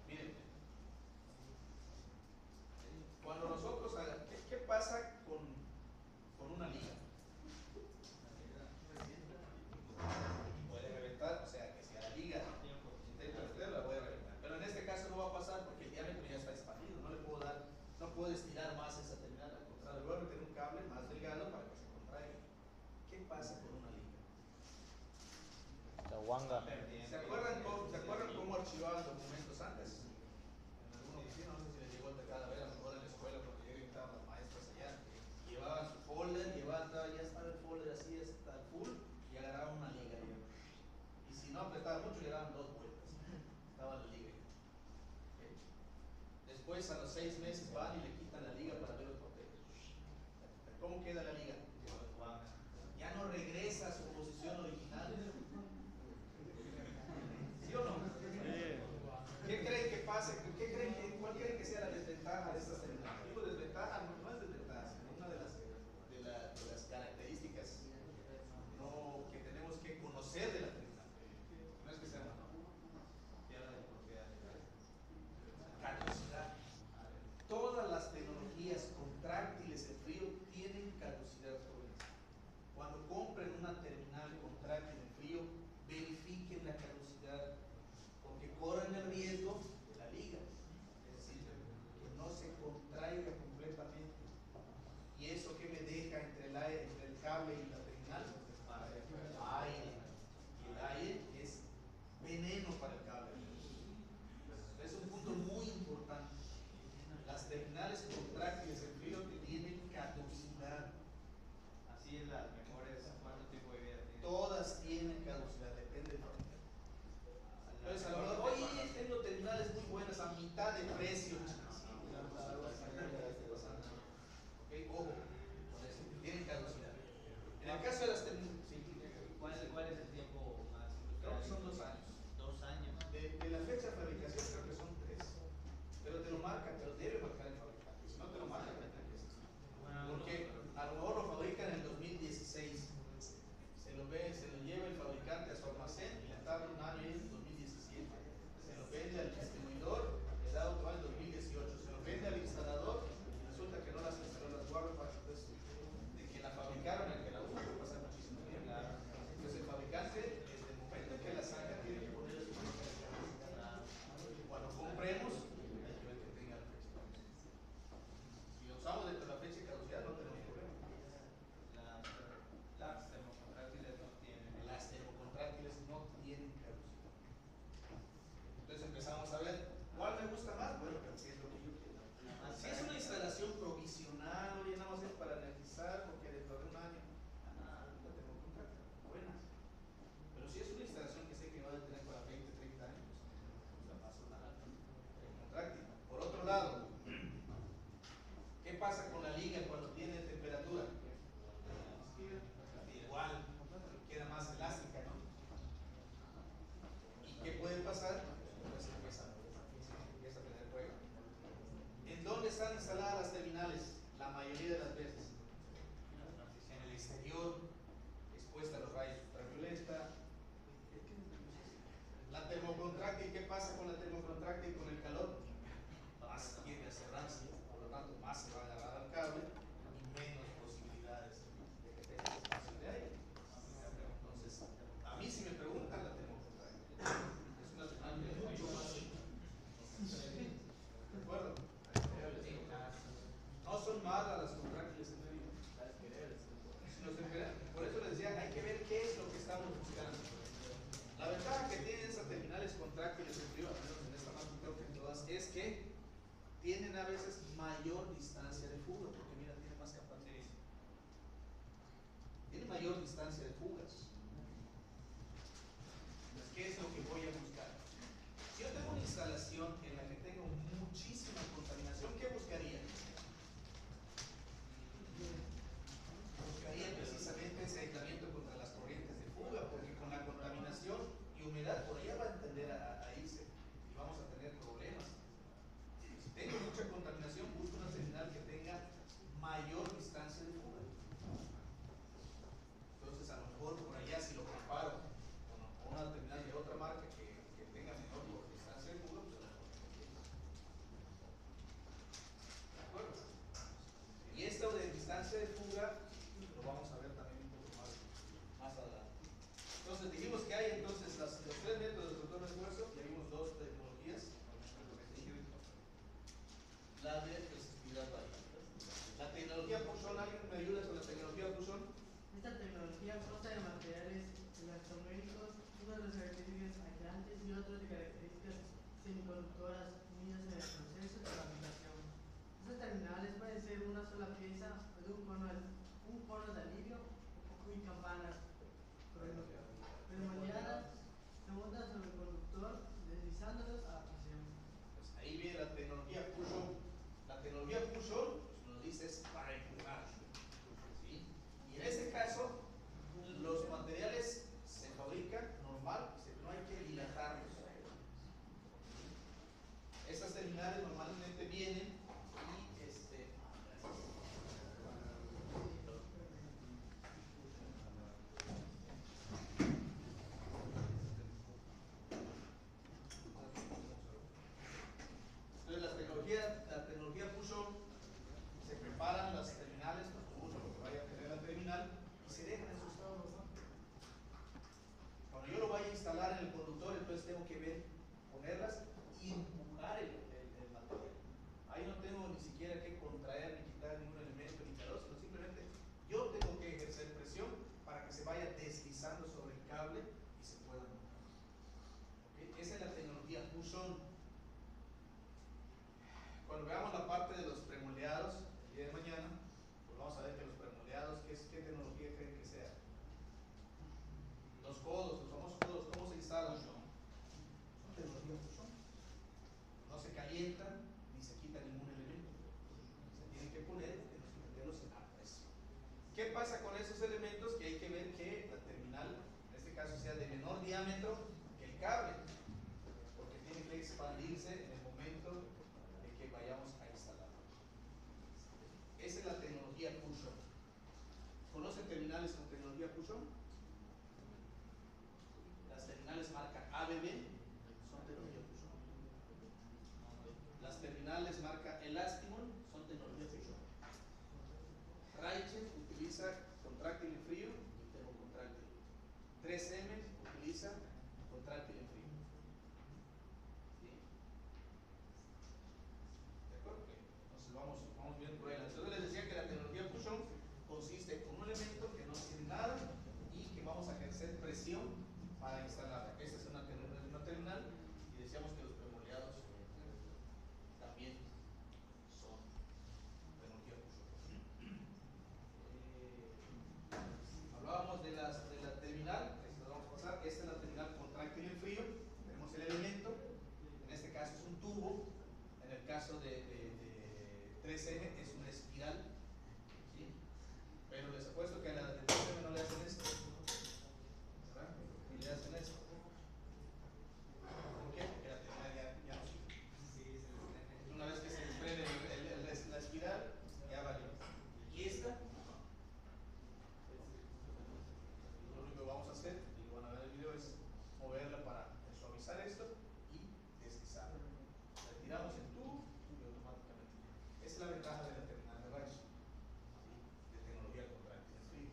A: Miren, cuando nosotros ¿qué pasa con una liga? Puede reventar, o sea que si a la liga intento meterla, la voy a reventar. Pero en este caso no va a pasar porque el diámetro ya está expandido, no puedo estirar más esa terminal, al contrario, voy a meter un cable más delgado para que se contraiga. ¿Qué pasa con una liga? ¿Se acuerdan cómo archivaban documentos antes? En alguna oficina, no sé si les llegó el teclado a ver, a lo mejor en la escuela cuando llegué estaban las maestras allá, llevaban su folder, estaba no apretaba mucho le daban 2 vueltas. Estaba la liga. ¿Okay? Después a los 6 meses van y le quitan la liga para ver los papeles. ¿Cómo queda la liga? Ya no regresa a su posición original. ¿Sí o no? ¿Qué creen que pase? ¿Cuál creen que sea la desventaja de estas terminales? Digo desventaja, no es desventaja, sino una de las características que tenemos que conocer de la terminal. No es que sea una caducidad. Todas las tecnologías contráctiles en frío tienen caducidad, jóvenes. Cuando compren una terminal contráctil en frío, verifiquen la caducidad, porque corren el riesgo de la liga, es decir, que no se contraiga completamente. ¿Y eso qué me deja entre el cable y la terminal? Aire. Y el aire es veneno para el cable. Es un punto muy importante. Las terminales contráctiles en frío tienen caducidad.
E: Así es, las mejores, ¿cuánto tiempo de vida tienen?
A: Todas tienen caducidad, depende del fabricante. Entonces, a lo mejor, oye, tengo terminales muy buenas a mitad de precio. Ok, ojo, tienen caducidad. En el caso de las terminales, sí.
E: ¿Cuál es el tiempo más?
A: Creo que son 2 años.
E: 2 años.
A: De la fecha de fabricación creo que son 3. Pero te lo marcan, te lo debe marcar el fabricante. Si no te lo marcan, te tienes que hacer. Porque a lo mejor lo fabrican en el 2016. Se lo lleva el fabricante a su almacén y le tarda un año en el 2017. Se lo vende al distribuidor, le da otro año en 2018. Se lo vende al instalador y resulta que no las instaló, las guarda para después de que la fabricaron, el que la usa, puede pasar muchísimo tiempo. Entonces el fabricante, desde el momento en que la saca, tiene que poner su fecha. Cuando compremos, hay que ver que tenga la fecha. Si lo usamos dentro de la fecha de caducidad, no tenemos problema.
E: Las termocontráctiles no tienen.
A: Las termocontráctiles no tienen caducidad. Entonces empezamos a ver cuál me gusta más. Bueno, pero si es lo que yo quiero. Si es una instalación provisional, oye, nada más es para analizar porque dentro de un año, la termocontráctil, buenas. Pero si es una instalación que sé que va a tener para 20, 30 años, pues la paso a la termocontráctil. Por otro lado, ¿qué pasa con la liga cuando tiene temperatura? Igual, queda más elástica, ¿no? ¿Y qué puede pasar? Pues empieza a tener juego. ¿En dónde están instaladas las terminales? La mayoría de las veces en el exterior, expuesta a los rayos ultravioleta. La termocontráctil, ¿qué pasa con la termocontráctil con el calor? Más tiende a cerrarse, por lo tanto más se va a agarrar al cable y menos posibilidades de que tenga espacio de aire. Entonces, a mí si me preguntan, la termocontráctil es una terminal mucho más ¿de acuerdo? No son malas las contráctiles en frío. Por eso les decía, hay que ver qué es lo que estamos buscando. La ventaja que tienen esas terminales contráctiles en frío, al menos en esta marca creo que en todas, es que tienen a veces mayor distancia de fuga, porque mira, tiene más capacidad. Tiene mayor distancia de fugas. Entonces, ¿qué es lo que voy a buscar? Si yo tengo una instalación en la que tengo muchísima contaminación, ¿qué buscaría? Buscaría precisamente ese aislamiento contra las corrientes de fuga, porque con la contaminación y humedad por allá va a tender a irse y vamos a tener problemas. Si tengo mucha contaminación, busco una terminal que tenga mayor distancia de fuga. Entonces, a lo mejor por allá, si lo comparo con una terminal de otra marca que tenga menor distancia de fuga, pues a lo mejor ¿de acuerdo? Y esto de distancia de fuga lo vamos a ver también un poco más adelante. Entonces dijimos que hay entonces los 3 métodos de retorno de esfuerzo, ya vimos 2 tecnologías. La de flexibilidad variable. La tecnología Pulsón, ¿alguien me ayuda con la tecnología Pulsón?
F: Esta tecnología consta de materiales elastoméricos, unos de características aislantes y otros de características semiconductoras unidas en el proceso de fabricación. Estas terminales pueden ser una sola pieza o de un cono de alivio y campanas premoldeadas utilizándolos a presión.
A: Pues ahí viene la tecnología push-on. La tecnología push-on pues, nos dice es para empujar. ¿Sí? Y en este caso, los materiales se fabrican normal, no hay que dilatarlos. Estas terminales normalmente vienen y entonces la tecnología push-on, se preparan las terminales, los tubos o lo que vaya a tener la terminal y se dejan en su estado normal. Cuando yo lo vaya a instalar en el conductor, entonces tengo que ver, ponerlas y empujar el material. Ahí no tengo ni siquiera que contraer ni quitar ningún elemento ni calor, sino simplemente yo tengo que ejercer presión para que se vaya deslizando sobre el cable y se pueda montar. ¿Okay? Esa es la tecnología push-on. Cuando veamos la parte de los premoldeados el día de mañana, pues vamos a ver que los premoldeados, ¿qué tecnología creen que sea? Los codos, los famosos codos, ¿cómo se instalan? Son tecnología push-on. No se calientan ni se quita ningún elemento. Se tienen que poner, tenemos que meterlos en la presión. ¿Qué pasa con esos elementos? Que hay que ver que la terminal, en este caso, sea de menor diámetro que el cable, porque tiene que expandirse en el momento en que vayamos a instalar. Esa es la tecnología push-on. ¿Conocen terminales con tecnología push-on? Las terminales marca ABB son tecnología push-on. Las terminales marca Elastimon son tecnología push-on. Raichen utiliza contráctil en frío y termocontráctil. 3M utiliza contráctil en frío. ¿Sí? ¿De acuerdo? Entonces vamos viendo por ahí. Entonces les decía que la tecnología push-on consiste en un elemento que no tiene nada y que vamos a ejercer presión para instalarla. Esta es una terminal y decíamos que los premoldeados también son tecnología push-on. Hablábamos de la terminal, esta vamos a pasar. Esta es la terminal contráctil en frío. Tenemos el elemento, en este caso es un tubo, en el caso de 3M es una espiral, ¿sí? Pero les apuesto que a la de 3M no le hacen esto, ¿verdad? Y le hacen esto. ¿Por qué? Porque la terminal ya no sirve. Una vez que se desprende la espiral, ya valió. Y esta, lo único que vamos a hacer, y lo van a ver en el video, es moverla para suavizar esto y deslizarla. Retiramos el tubo y automáticamente. Esa es la ventaja de la terminal de Raichen, ¿sí? De tecnología contráctil en frío.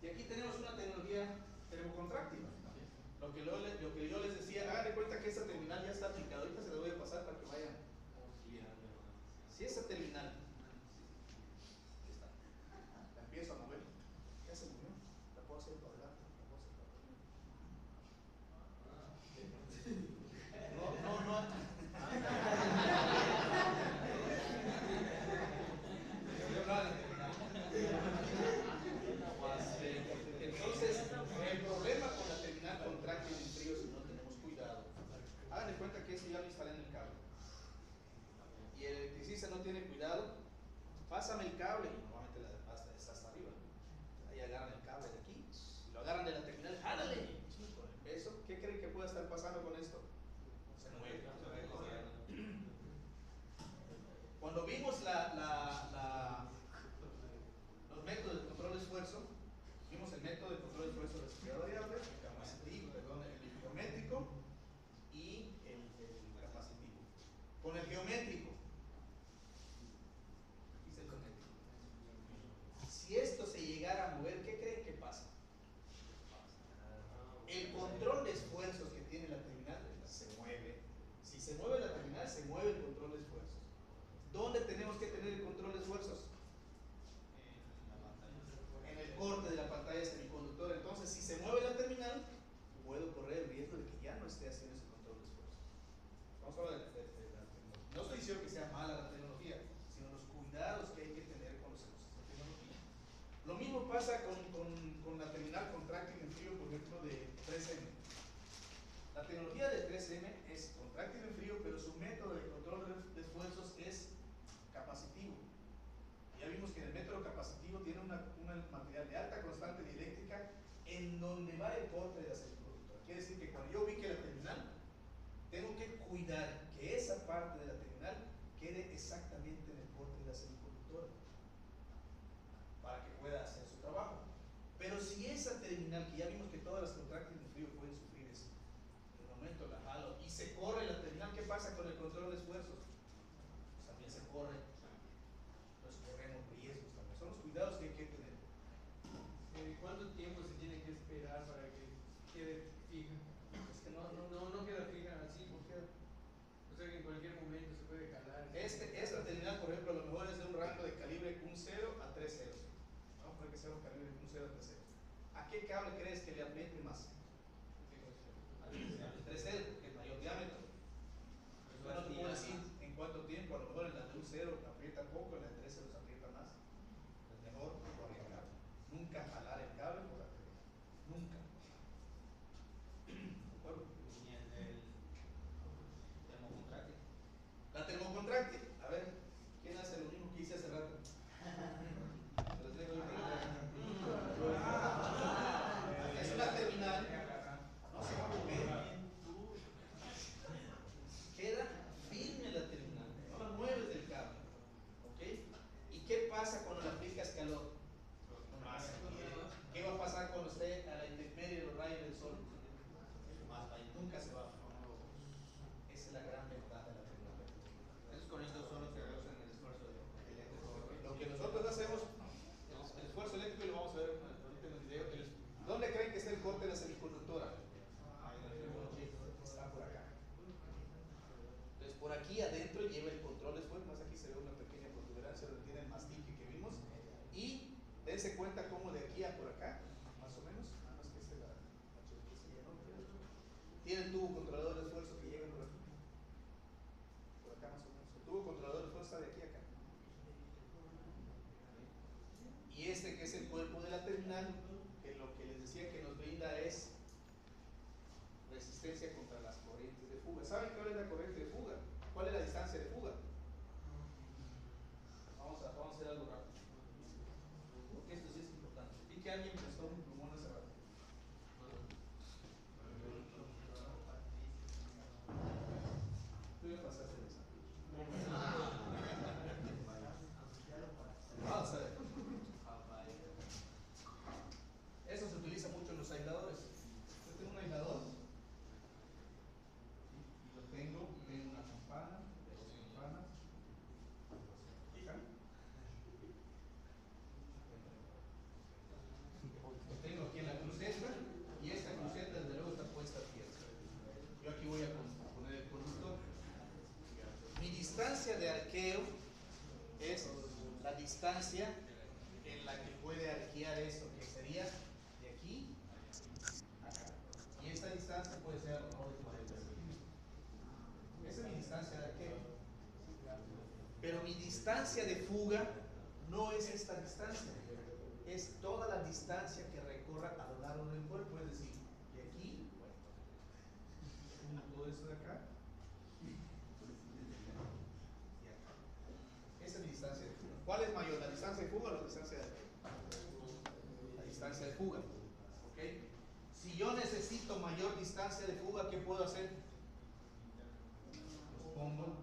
A: Y aquí tenemos una tecnología termocontráctil. Lo que yo les decía, hagan de cuenta que esta terminal ya está aplicada. Ahorita se lo voy a pasar para que vayan. Si esa terminal la empiezo a mover, ya se movió. La puedo hacer para adelante, la puedo hacer para atrás. No. Entonces, el problema con la terminal contráctil en frío, si no tenemos cuidado, hagan de cuenta que esto ya lo instalé en el cable y el electricista no tiene cuidado, pásame el cable, normalmente la pasta está hasta arriba, ahí agarran el cable de aquí y lo agarran de la terminal, jálale con el peso. ¿Qué creen que pueda estar pasando con esto? Se mueve. Cuando vimos los métodos de control de esfuerzo, vimos el método de control de esfuerzo resistido variable, el geométrico y el capacitivo. Con el geométrico, aquí está el geométrico. Si esto se llegara a mover, ¿qué creen que pasa? terminal, que ya vimos que todas las contráctiles de frío pueden sufrir eso, en el momento la jalo y se corre la terminal, ¿qué pasa con el control de esfuerzos? Pues también se corre. Entonces corremos riesgos también. Son los cuidados que hay que tener.
C: ¿Cuánto tiempo se tiene que esperar para que quede fija?
A: Es que
C: No queda fija así, porque o sea que en cualquier momento se puede calar.
A: esta terminal, por ejemplo, a lo mejor es de un rango de calibre 1 0 a 3 ceros. Vamos a poner que sea un calibre 1 0 a 3 ceros. ¿A qué cable crees que le apriete más? Al 3 0, que es mayor diámetro. Yo no te puedo decir en cuánto tiempo, a lo mejor en la de 1 0 aprieta poco, en la de 3 ceros aprieta más. Es mejor por el cable. Nunca jalar el cable por la terminal. Nunca. ¿De acuerdo?
E: Y el del termocontráctil.
A: La termocontráctil. A ver, ¿quién hace lo mismo que hice hace rato? Se los dejo es una terminal. No se va a mover. Queda firme la terminal. No la mueves del cable. ¿Ok? ¿Y qué pasa cuando le aplicas calor? Más. ¿Qué va a pasar cuando esté a la intemperie de los rayos del sol? Más. Nunca se va a mover. Esa es la gran ventaja de la terminal.
E: Entonces con esto solo se reduce el esfuerzo eléctrico.
A: Lo que nosotros hacemos, el esfuerzo eléctrico, y lo vamos a ver ahorita en el video. ¿Dónde creen que está el corte de la semiconductora? Está por acá. Entonces por aquí adentro lleva el control de esfuerzo, más aquí se ve una pequeña protuberancia donde tiene el mastique que vimos. Y dense cuenta cómo de aquí a por acá, más o menos, nada más que la chorquecilla, ¿no? Tiene el tubo controlador de esfuerzo que llega por aquí. Por acá más o menos. El tubo controlador de esfuerzo está de aquí a acá. Y este que es el cuerpo de la terminal, que lo que les decía que nos brinda es resistencia contra las corrientes de fuga. ¿Saben cuál es la corriente de fuga? ¿Cuál es la distancia de fuga? Vamos a hacer algo rápido. Porque esto sí es importante. Vi que alguien prestó un plumón hace rato. Tú ya pasaste el examen. Vamos a ver. Eso se utiliza mucho en los aisladores. Yo tengo un aislador y lo tengo en una campana, dos campanas. ¿Fijan? Lo tengo aquí en la cruceta y esta cruceta desde luego está puesta a tierra. Yo aquí voy a poner el conductor. Mi distancia de arqueo es la distancia en la que puede arquear esto, que sería de aquí a acá. Y esta distancia puede ser a lo mejor de 40 centímetros. Esa es mi distancia de arqueo. Pero mi distancia de fuga no es esta distancia, es toda la distancia que recorra a lo largo del cuerpo, es decir, de aquí, todo esto de acá, y acá. Esa es mi distancia de fuga. ¿Cuál es mayor, la distancia de fuga o la distancia de arqueo? La distancia de fuga. ¿Ok? Si yo necesito mayor distancia de fuga, ¿qué puedo hacer? Pues pongo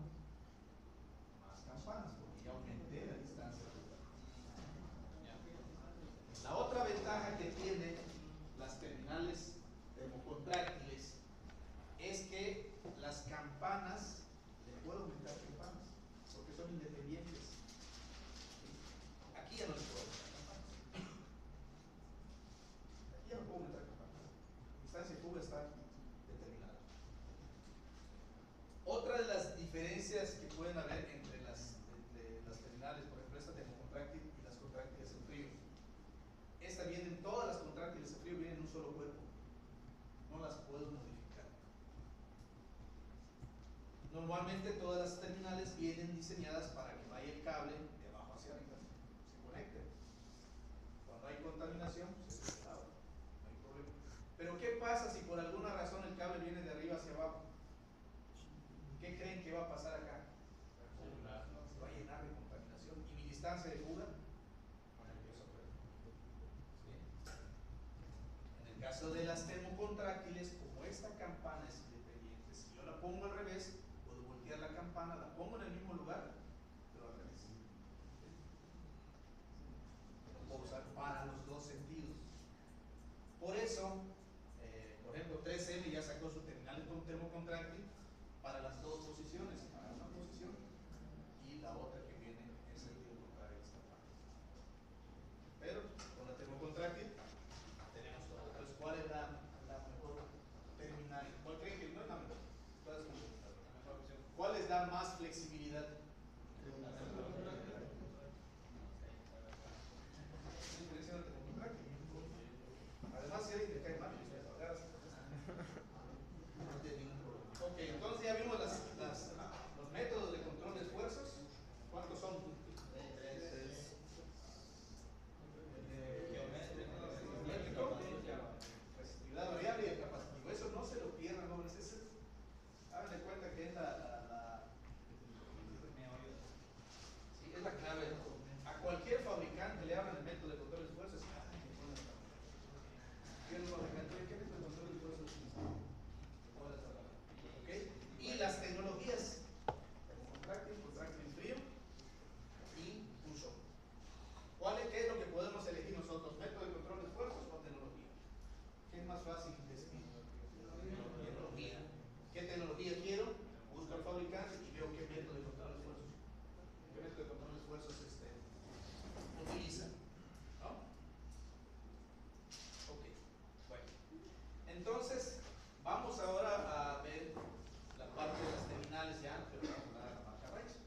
A: más campanas, porque ya aumenté la distancia de fuga. La otra ventaja que tienen las terminales termocontráctiles es que las campanas, le puedo aumentar campanas, porque son independientes. Aquí ya no le puedo aumentar campanas. Aquí ya no puedo aumentar campanas. La distancia de fuga está determinada. Otra de las diferencias que pueden haber entre las terminales, por ejemplo, esta termocontráctil y las contráctiles en frío. Esta vienen, todas las contráctiles en frío vienen en un solo cuerpo. No las puedo modificar. Normalmente todas las terminales vienen diseñadas para que vaya el cable de abajo hacia arriba, se conecte. Cuando hay contaminación, pues es de lado, no hay problema. Pero ¿qué pasa si por alguna razón el cable viene de arriba hacia abajo? ¿Qué creen que va a pasar acá? Se va a llenar de contaminación. ¿Y mi distancia de fuga? En el caso de las termocontráctiles, como esta campana es independiente, si yo la pongo al revés, puedo voltear la campana, la pongo en el mismo lugar, pero al revés. Lo puedo usar para los dos sentidos. Por da más flexibilidad? Además, si alguien te cae mal, pues, no tiene ningún problema. Ok, entonces ya vimos los métodos de control de esfuerzos. ¿Cuántos son? Geométrico, resistividad variable y el capacitivo. Eso no se lo pierdan, jóvenes. Hagan de cuenta que es sí, es la clave. A cualquier fabricante le hablan el método de control de esfuerzos. ¿Qué fabricante? ¿Qué método de control de esfuerzos utilizan? ¿Ok? Y las tecnologías: contracting frío y push-up. ¿Qué es lo que podemos elegir nosotros? ¿Método de control de esfuerzos o tecnología? ¿Qué es más fácil decidir? Tecnología. ¿Qué tecnología quiero? Busco al fabricante y veo qué método de control de esfuerzos. ¿Qué método de control de esfuerzos utiliza? ¿No? Ok. Bueno. Entonces, vamos ahora a ver la parte de las terminales ya, pero vamos a hablar de la marca Raichen.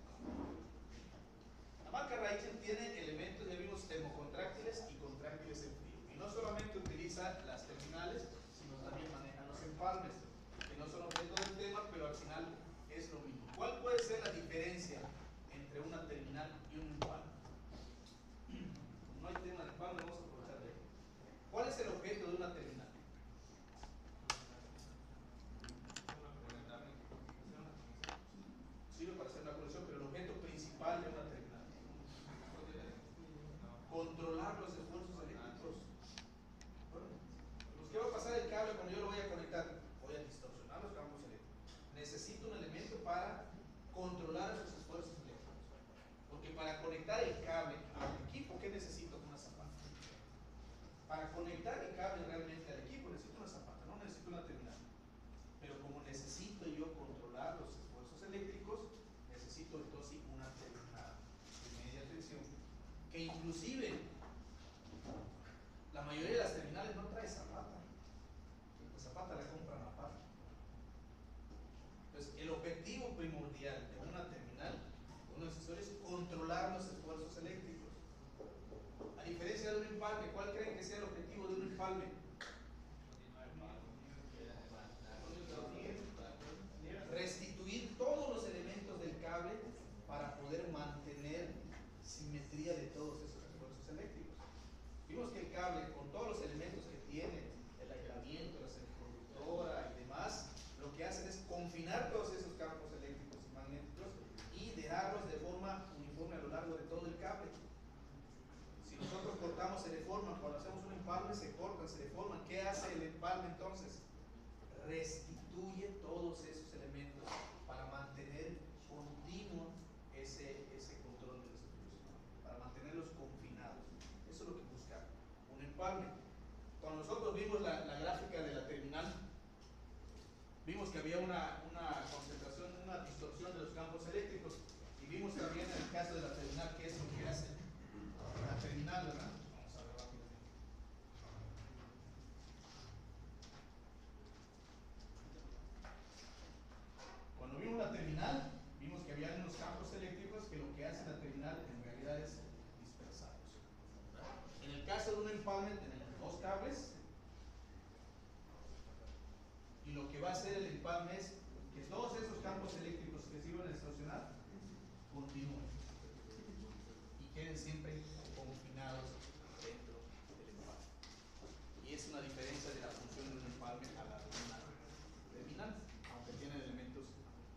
A: La marca Raichen tiene elementos, ya vimos, termocontráctiles y contráctiles en frío. Y no solamente utiliza las terminales, sino también maneja los empalmes, que no son objeto del tema, pero al final es lo mismo. ¿Cuál puede ser la diferencia entre una terminal y un empalme? No hay tema de empalme, vamos a aprovechar de él. ¿Cuál es el objeto de una terminal? Sirve para hacer una conexión, pero el objeto principal de una terminal: controlar los esfuerzos eléctricos. Bueno, pues, ¿qué va a pasar el cable cuando yo lo voy a conectar? Voy a distorsionar los campos eléctricos. Necesito un elemento para controlar esos esfuerzos eléctricos. Porque para conectar el cable al equipo, ¿qué necesito? Una zapata. Para conectar el cable realmente al equipo necesito una zapata, no necesito una terminal. Pero como necesito yo controlar los esfuerzos eléctricos, necesito entonces una terminal de media tensión, que inclusive la mayoría de las terminales no trae zapata. La zapata la compran aparte. Entonces, el objetivo primordial de una terminal, de un accesorio, es controlar los esfuerzos eléctricos. A diferencia de un empalme, ¿cuál creen que sea el objetivo de un empalme? Restituir todos los elementos del cable para poder mantener simetría de todos esos esfuerzos eléctricos. Vimos que el cable, con todos los elementos que tiene, el aislamiento, la semiconductora y demás, lo que hacen es confinar todos esos campos eléctricos y magnéticos y dejarlos de forma uniforme a lo largo de todo el cable. Si nosotros cortamos, se deforman. Cuando hacemos un empalme, se cortan, se deforman. ¿Qué hace el empalme entonces? Restituye todos esos elementos para mantener continuo ese control de los esfuerzos, para mantenerlos confinados. Eso es lo que busca un empalme. Cuando nosotros vimos la gráfica de la terminal, vimos que había una concentración, una distorsión de los campos eléctricos, y vimos también en el caso de la terminal qué es lo que hace la terminal, ¿verdad? Vamos a ver rápidamente. Cuando vimos la terminal, vimos que había unos campos eléctricos que lo que hace la terminal en realidad es dispersarlos. En el caso de un empalme tenemos dos cables, y lo que va a hacer el empalme es que todos esos campos eléctricos que se iban a distorsionar continúen y queden siempre confinados dentro del empalme. Y es una diferencia de la función de un empalme a la de una terminal, aunque tienen elementos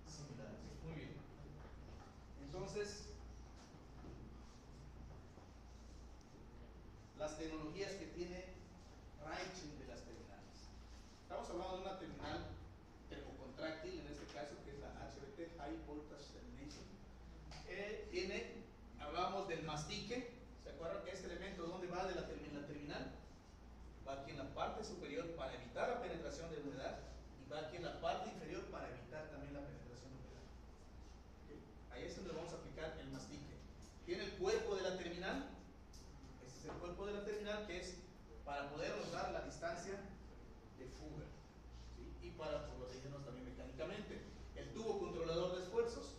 A: similares. Muy bien. Entonces, las tecnologías que tiene Raichen de las terminales. Estamos hablando de una terminal termocontráctil, en este caso, que es la HVT, High Voltage Termination. Hablábamos del mastique. ¿Se acuerdan que este elemento dónde va de la terminal? Va aquí en la parte superior para evitar la penetración de humedad, y va aquí en la parte inferior para evitar también la penetración de humedad. ¿Okay? Ahí es donde vamos a aplicar el mastique. Tiene el cuerpo de la terminal. Este es el cuerpo de la terminal, que es para podernos dar la distancia de fuga, ¿sí? Y para protegernos también mecánicamente. El tubo controlador de esfuerzos,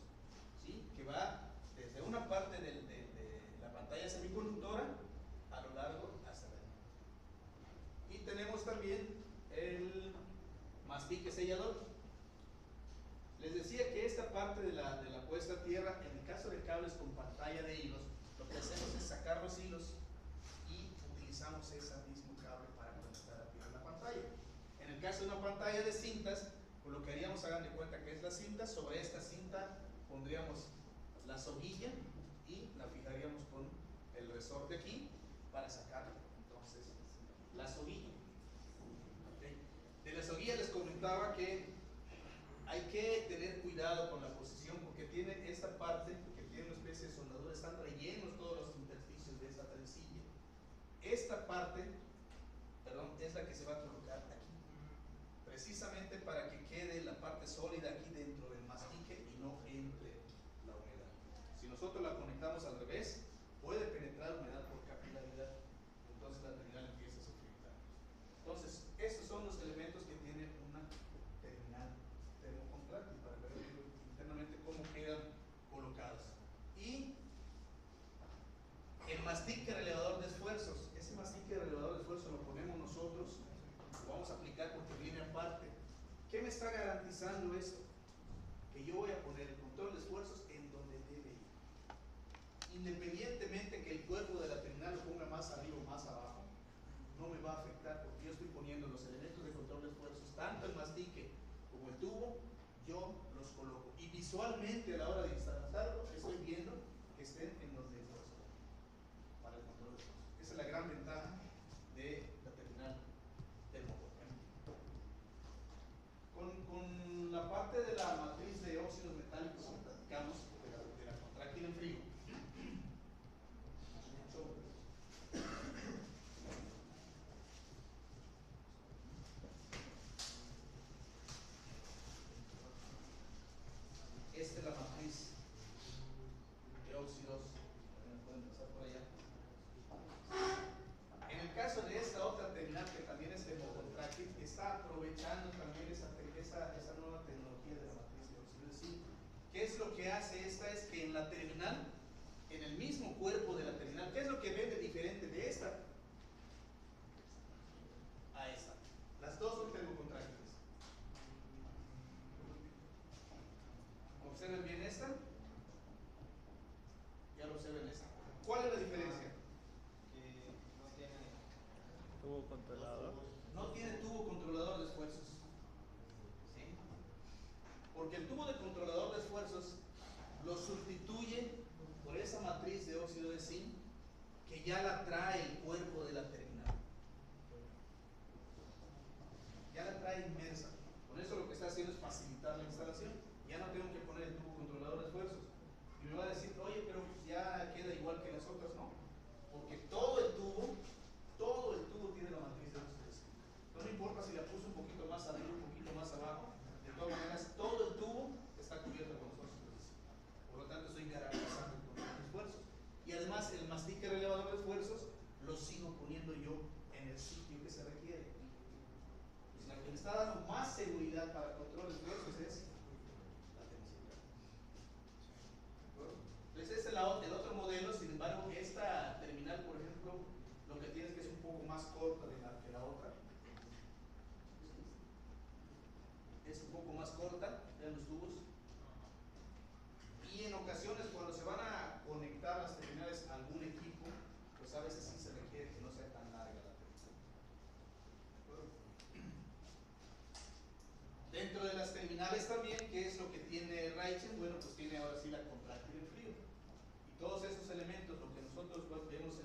A: cinta, sobre esta cinta pondríamos la soguilla y la fijaríamos con el resorte aquí para sacar entonces la soguilla. ¿Okay? De la soguilla les comentaba que hay que tener cuidado con la posición porque tiene esta parte que tiene una especie de soldadura, están rellenos todos los intersticios de esa trencilla. Esta parte, perdón, es la que se va a colocar aquí, precisamente para que quede la parte sólida aquí dentro del mastique y no entre la humedad. Si nosotros la conectamos al revés, puede penetrar humedad por capilaridad, entonces la terminal empieza a sufrir daños. Entonces, estos son los elementos que tiene una terminal termocontráctil para ver internamente cómo quedan colocados. Y el mastique relevador de esfuerzos, ese mastique relevador de esfuerzos lo ponemos nosotros, lo vamos a aplicar porque viene aparte. ¿Qué me está garantizando esto? Que yo voy a poner el control de esfuerzos en donde debe ir. Independientemente que el cuerpo de la terminal lo ponga más arriba o más abajo, no me va a afectar porque yo estoy poniendo los elementos de control de esfuerzos, tanto el mastique como el tubo, yo los coloco. Y visualmente a la hora de instalarlo, estoy viendo que estén en donde yo los pongo para el control de esfuerzos. Esa es la gran ventaja de la terminal termocontráctil. Con la parte de la matriz de óxidos metálicos que platicamos, de la contráctil en frío, esta es la matriz de óxidos, pueden pasar por allá. En el caso de esta otra terminal que también es termocontráctil, está aprovechando también esa nueva tecnología de la matriz de óxido de zinc. ¿Qué es lo que hace esta? Es que en la terminal, en el mismo cuerpo de la terminal, ¿qué es lo que ve de diferente de esta a esta? Las dos son termocontráctiles. Observen bien esta, ya lo observen esta. ¿Cuál es la diferencia?
E: No tiene
B: Tubo controlador.
A: No tiene tubo controlador de esfuerzos. ¿Sí? Porque el tubo de controlador de esfuerzos lo sustituye por esa matriz de óxido de zinc que ya la trae el cuerpo de la terminal. Ya la trae inmersa. Con eso lo que está haciendo es facilitar la instalación. Ya no tengo que poner el tubo controlador de esfuerzos. Y me va a decir, oye, pero ya queda igual que las otras, ¿no? Porque todo el tubo tiene la matriz de óxido de zinc. No me importa si la puse un poquito más arriba, un poquito más abajo. De todas maneras, todo el tubo está cubierto con los óxidos de zinc. Por lo tanto, estoy garantizando el control de esfuerzos. Y además, el mastique relevador de esfuerzos lo sigo poniendo yo en el sitio que se requiere. Pues la que me está dando más seguridad para el control de esfuerzos es la tensión. Entonces, este es el otro modelo. Sin embargo, esta terminal, por ejemplo, lo que tiene es que es un poco más corta que la otra. Es un poco más corta, vean los tubos. Y en ocasiones, cuando se van a conectar las terminales a algún equipo, pues a veces sí se requiere que no sea tan larga la terminal. Dentro de las terminales también, ¿qué es lo que tiene Raichen? Bueno, pues tiene ahora sí la contráctil en frío. Y todos esos elementos, lo que nosotros vemos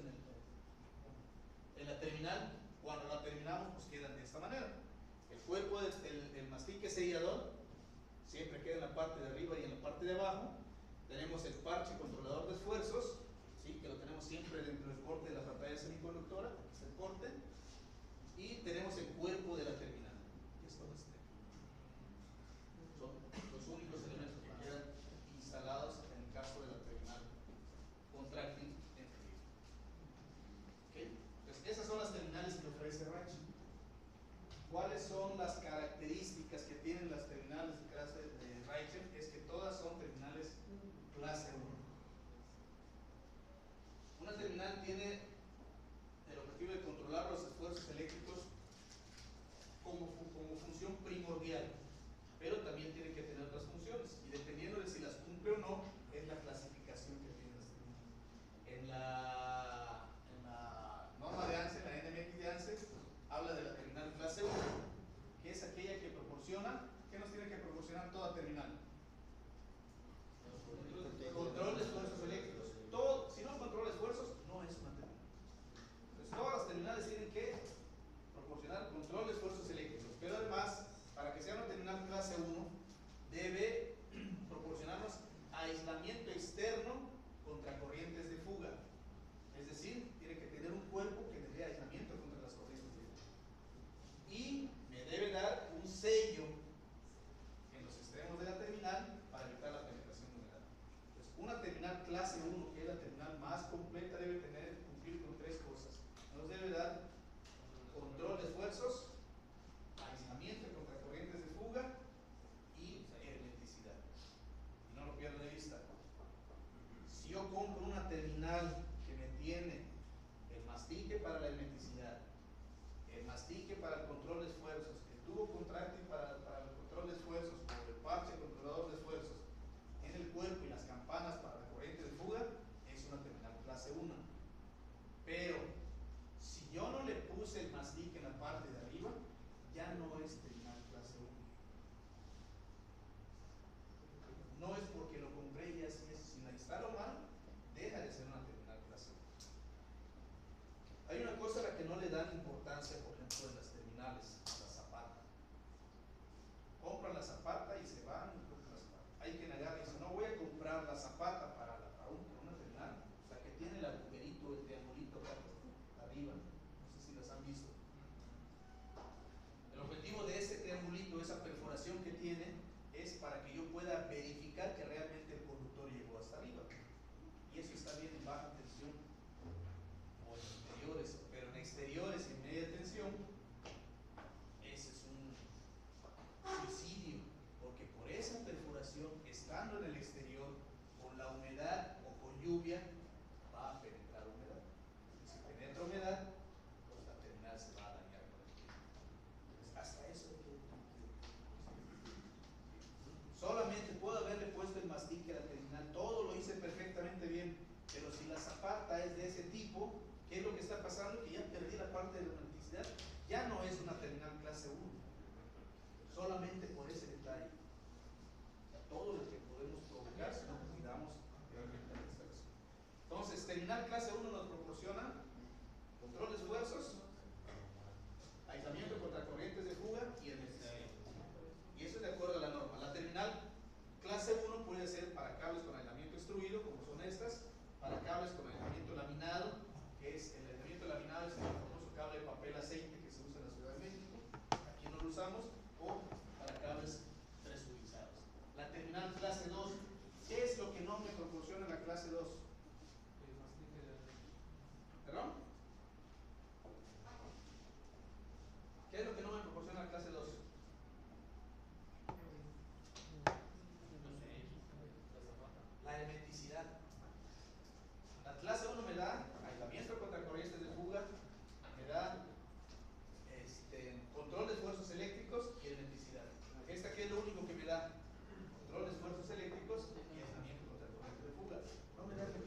A: en la terminal, cuando la terminamos, pues quedan de esta manera. El cuerpo del mastique sellador siempre queda en la parte de arriba y en la parte de abajo. Tenemos el parche controlador de esfuerzos, ¿sí? Que lo tenemos siempre dentro del corte de la pantalla semiconductora, aquí está el corte. Y tenemos el cuerpo de la terminal, que es todo este. Son los únicos elementos que quedan instalados en el caso de la terminal contráctil en frío. ¿Okay? Pues esas son las terminales que ofrece Raichen. ¿Cuáles son las características que tienen las terminales de clase de Raichen? Es que todas son terminales clase 1. Una terminal tiene el objetivo de controlar los esfuerzos eléctricos como función primordial, pero también tiene que tener otras funciones, y dependiendo de si las cumple o no, es la clasificación que tiene las terminales. En la norma de ANSE, la NMX de ANSE, habla de la terminal clase 1, que es aquella que proporciona, ¿qué nos tiene que proporcionar toda terminal? Hay una cosa a la que no le dan importancia, por ejemplo, en las terminales, la zapata. Compran la zapata y se van y compran la zapata. Hay quien agarra y dice, no voy a comprar la zapata para una terminal, o sea, que tiene el agujerito, el triangulito acá arriba, no sé si las han visto. El objetivo de ese triangulito, esa perforación que tiene, es para que yo pueda verificar que realmente el conductor llegó hasta arriba. Y eso está bien en baja tensión o en interiores, pero en exteriores y en media tensión, ese es un suicidio, porque por esa perforación, estando en el exterior, con la humedad o con lluvia, va a penetrar humedad. Y si penetra humedad, pues la terminal se va a dañar con el tiempo. Entonces, hasta eso hay que solamente puedo haberle puesto el mastique a la terminal, todo lo hice perfectamente bien, pero si la zapata es de ese tipo, ¿qué es lo que está pasando? Que ya perdí la parte de la hermeticidad, ya no es una terminal clase 1, solamente por ese detalle. O sea, todo lo que podemos provocar si no cuidamos realmente la instalación. Entonces, terminal clase 1 nos proporciona control de esfuerzos, aislamiento contra corrientes de fuga y hermeticidad. Y eso es de acuerdo a la norma. La terminal clase 1 puede ser para cables con aislamiento extruido, como son estas, para cables con aislamiento laminado, que es el aislamiento laminado, es el famoso cable de papel aceite que se usa en la Ciudad de México, aquí no lo usamos, o para cables presurizados. La terminal clase 2, ¿qué es lo que no me proporciona la clase 2? ¿Perdón? ¿Qué es lo que no me proporciona la clase 2? La hermeticidad. La clase 1 me da aislamiento contra corrientes de fuga, me da control de esfuerzos eléctricos y hermeticidad. Esta que es lo único que me da control de esfuerzos eléctricos y aislamiento contra corrientes de fuga. No me da hermeticidad.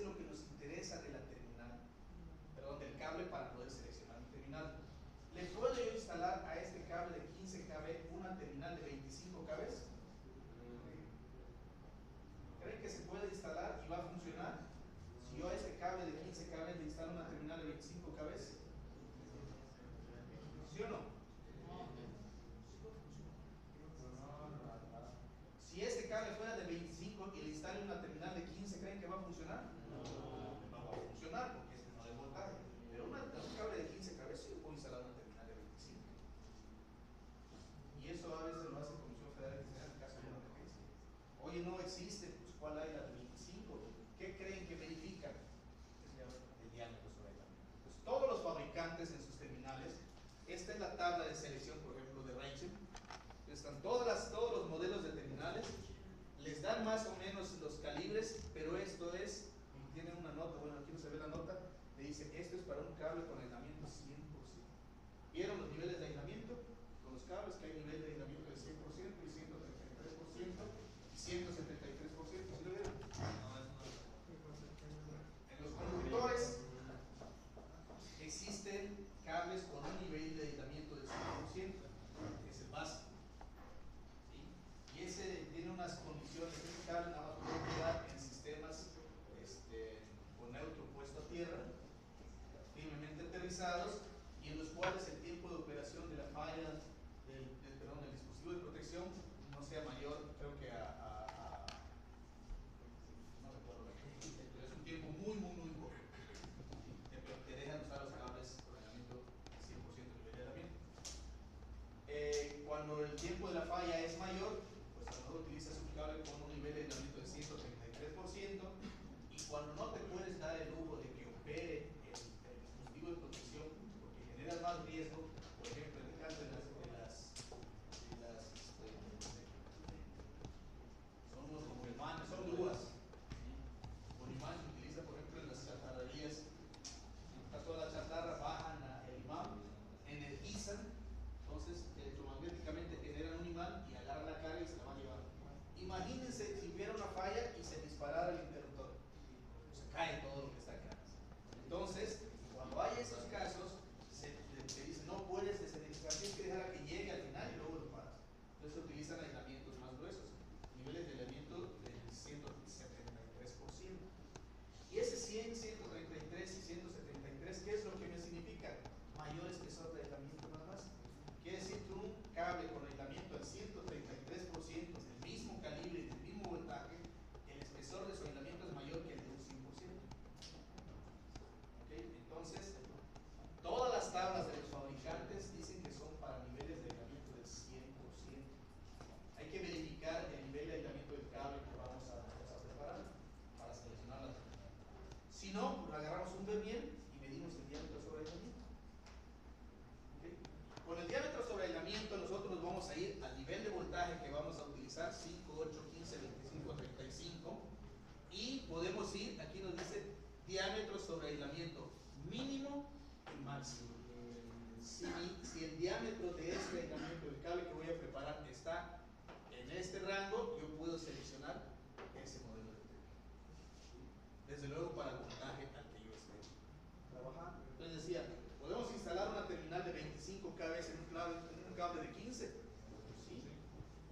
A: es lo que nos interesa de la terminal, perdón, del cable para poder seleccionar un terminal. ¿Le puedo yo instalar a este cable de 15 kb una terminal de 25 kb? ¿Creen que se puede instalar y va a funcionar? Si yo a este cable de 15 kb le instalo una terminal de 25 kb, ¿sí o no? Si este cable fuera de 25 y le instale una terminal de 15, ¿creen que va a funcionar? No va a funcionar porque es no de voltaje. Pero un cable de 15 kb sí puedo instalar una terminal de 25. Y eso a veces lo hace Comisión Federal de Electricidad en caso de una emergencia. Oye, no existe, pues ¿cuál hay la de 25? ¿Qué creen que verifican? El diámetro sobre el diámetro. Pues todos los fabricantes en sus terminales, esta es la tabla de selección, por ejemplo, de Raytheon. Están todos los modelos de terminales, les dan más o menos los calibres, pero esto es, tienen una nota, bueno, aquí no se ve la nota, le dice, esto es para un cable con aislamiento 100%. ¿Vieron los niveles de aislamiento? Con los cables que hay nivel de aislamiento de 100% y 133% y 173%, ¿sí lo vieron? En los conductores existen cables con un nivel de aislamiento del 100%, es el básico. Y ese tiene unas condiciones, este cable nada más puede quedar en sistemas con neutro puesto a tierra, firmemente aterrizados, y en los cuales el tiempo de operación de la falla del dispositivo de protección no sea mayor, creo que no recuerdo la cantidad, pero es un tiempo muy poco, te dejan usar los cables con aislamiento 100% de nivel de aislamiento. Cuando el tiempo de la falla es mayor, pues a lo mejor utilizas un cable con un nivel de aislamiento de 133%, y cuando no te puedes dar el lujo de que opere el dispositivo de protección, porque genera más riesgo, por ejemplo, en el caso de son unos como imanes, son grúas, ¿sí? Con imanes se utiliza, por ejemplo, en las chatarrerías. En el caso de la chatarra, bajan el imán, energizan, entonces electromagnéticamente generan un imán y agarran la carga y se la van llevando. Imagínense si hubiera una falla y se disparara el interruptor, se cae todo lo que está acá. Entonces, cuando hay esos casos, te dicen, no puedes desenregistrar, tienes que dejar a que llegue al final y luego lo paras. Entonces se utilizan aislamientos más gruesos, niveles de aislamiento del 173%. Y ese 100, 133 y 173, ¿qué es lo que me significa? Mayor espesor de aislamiento nada más. Quiere decir que un cable con aislamiento al 133%, del mismo calibre y del mismo voltaje, el espesor de su aislamiento es mayor que el de un 100%. ¿Okay? Entonces, todas las tablas de los fabricantes dicen que son para niveles de aislamiento del 100%. Hay que verificar el nivel de aislamiento del cable que vamos a preparar para seleccionar la terminal. Si no, pues agarramos un vernier y medimos el diámetro sobre aislamiento. ¿Okay? Con el diámetro sobre aislamiento nosotros vamos a ir al nivel de voltaje que vamos a utilizar, 5, 8, 15, 25, 35, y podemos ir, aquí nos dice diámetro sobre aislamiento mínimo y máximo. Si el diámetro de este aislamiento del cable que voy a preparar está en este rango, yo puedo seleccionar ese modelo de terminal. Desde luego para el voltaje al que yo esté trabajando. Entonces decía, ¿podemos instalar una terminal de 25 kb en un cable de 15? Pues sí.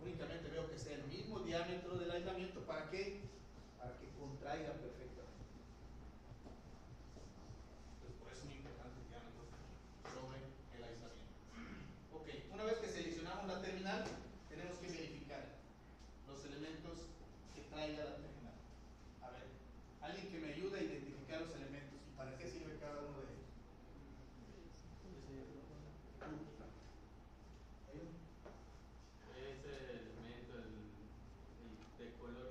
A: Únicamente veo que sea el mismo diámetro del aislamiento. ¿Para qué? Para que contraiga perfectamente. Entonces por eso es muy importante el diámetro sobre el aislamiento. Ok, una vez que seleccionamos la terminal, tenemos que verificar los elementos que traiga la terminal. A ver, alguien que me ayude a identificar los elementos y para qué sirve cada uno de ellos.
C: Ese elemento, el de color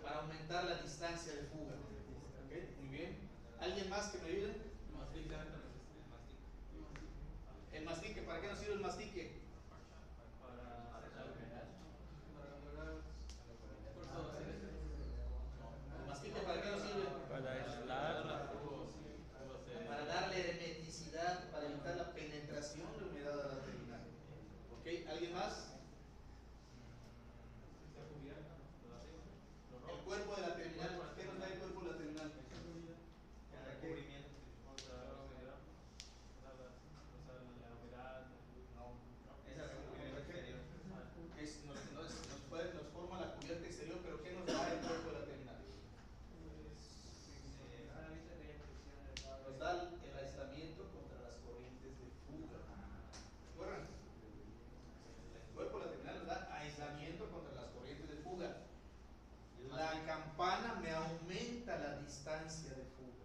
A: Para aumentar la distancia de fuga. ¿Ok? Muy bien. ¿Alguien más que me ayude? El mastique, ¿para qué nos sirve el mastique? ¿El mastique para qué nos sirve?
G: Para aislar.
A: Para darle hermeticidad, para evitar la penetración de humedad a la terminal. ¿Ok? ¿Alguien más? El cuerpo de la terminal. ¿Qué nos da el cuerpo de la terminal?
E: El recubrimiento contra la humedad.
A: No.
E: Es el recubrimiento exterior.
A: Nos forma la cubierta exterior, pero ¿qué nos da el cuerpo de la terminal? Nos da el aislamiento contra las corrientes de fuga. ¿Recuerdan? El cuerpo de la terminal nos da aislamiento contra las corrientes de fuga. La campana me aumenta la distancia de fuga.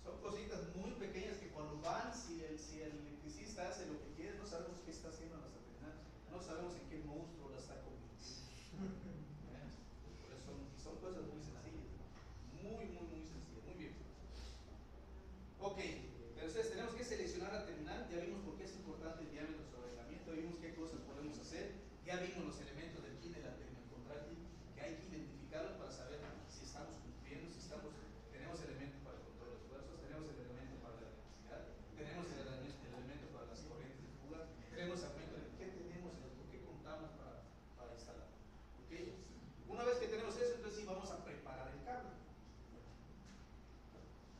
A: Son cositas muy pequeñas que cuando van, si el electricista hace lo que quiere, no sabemos qué está haciendo en nuestra terminal. No sabemos en qué monstruo la está convirtiendo. Por eso son cosas muy sencillas. Muy sencillas. Muy bien. Ok, entonces tenemos que seleccionar la terminal. Ya vimos por qué es importante el diámetro sobre el aislamiento. Vimos qué cosas podemos hacer. Ya vimos los elementos del kit de la terminal contracting, que hay que identificarlos para saber si estamos cumpliendo, si tenemos elementos para el control de esfuerzos, tenemos el elemento para la electricidad, tenemos el elemento para las corrientes de fuga, tenemos el elemento de qué tenemos, con qué contamos para instalar. ¿Okay? Una vez que tenemos eso, entonces sí vamos a preparar el cable.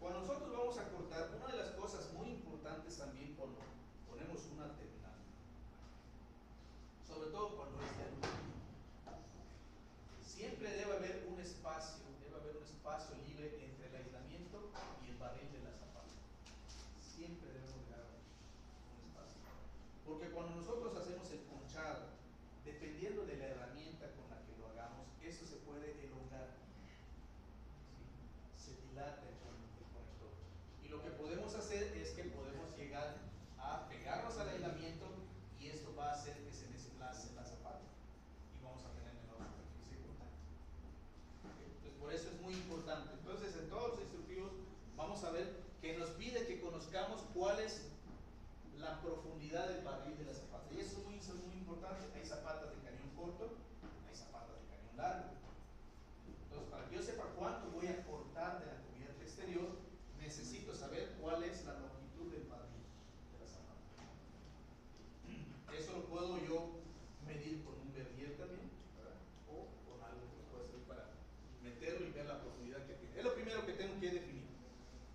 A: Cuando nosotros vamos a cortar, una de las cosas muy importantes también cuando ponemos una terminal, sobre todo cuando es de aluminio, siempre debe haber un espacio libre entre el aislamiento y el barril de la zapata. Siempre debemos dejar un espacio. Porque cuando nosotros hacemos el ponchado, dependiendo de la herramienta con la que lo hagamos, eso se puede elongar. ¿Sí? Se dilata el conector. Y lo que podemos hacer es que podemos llegar a pegarnos al aislamiento y esto va a hacer que se desplace la zapata y vamos a tener menor superficie de contacto. Entonces por eso es muy importante. Entonces en todos los instructivos vamos a ver que nos pide que conozcamos cuál es la profundidad del barril de la zapata. Y eso es muy importante. Hay zapatas de cañón corto, hay zapatas de cañón largo. Entonces para que yo sepa cuánto voy a cortar de la cubierta exterior, necesito saber cuál es la longitud del barril de la zapata. Eso lo puedo yo medir con un vernier también, ¿verdad? O con algo que pueda servir para meterlo y ver la profundidad que tiene. Es lo primero que tengo que definir.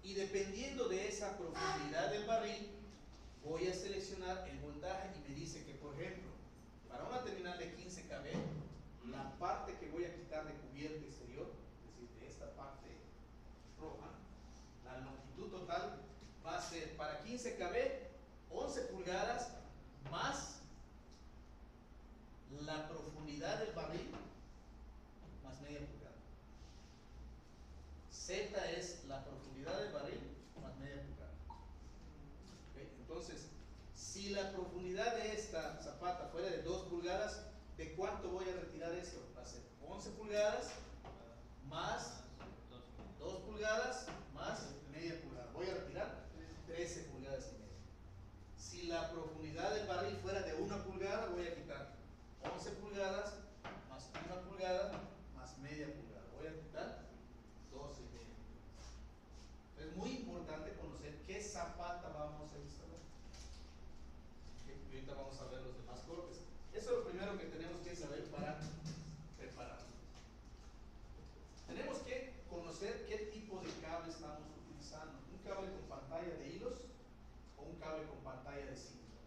A: Y dependiendo de esa profundidad del barril, voy a seleccionar el voltaje y me dice que, por ejemplo, para una terminal de 15 kV, la parte que voy a quitar de cubierta exterior, es decir, de esta parte roja, la longitud total va a ser para 15 kV 11 pulgadas más la profundidad del barril más media pulgada. Z es la profundidad del barril más media pulgada. ¿Okay? Entonces, si la profundidad de esta zapata fuera de 2 pulgadas, ¿de cuánto voy a retirar esto? Va a ser 11 pulgadas más 2 pulgadas más media pulgada. Voy a retirar 13 pulgadas y media. Si la profundidad del barril fuera de 1 pulgada, voy a quitar 11 pulgadas más 1 pulgada más media pulgada. Voy a quitar 12 y media. Es muy importante conocer qué zapata vamos a instalar. Y ahorita vamos a ver los demás cortes. Eso es lo primero que tenemos que saber para prepararnos. Tenemos que conocer qué tipo de cable estamos utilizando. Un cable con pantalla de hilos o un cable con pantalla de cinta.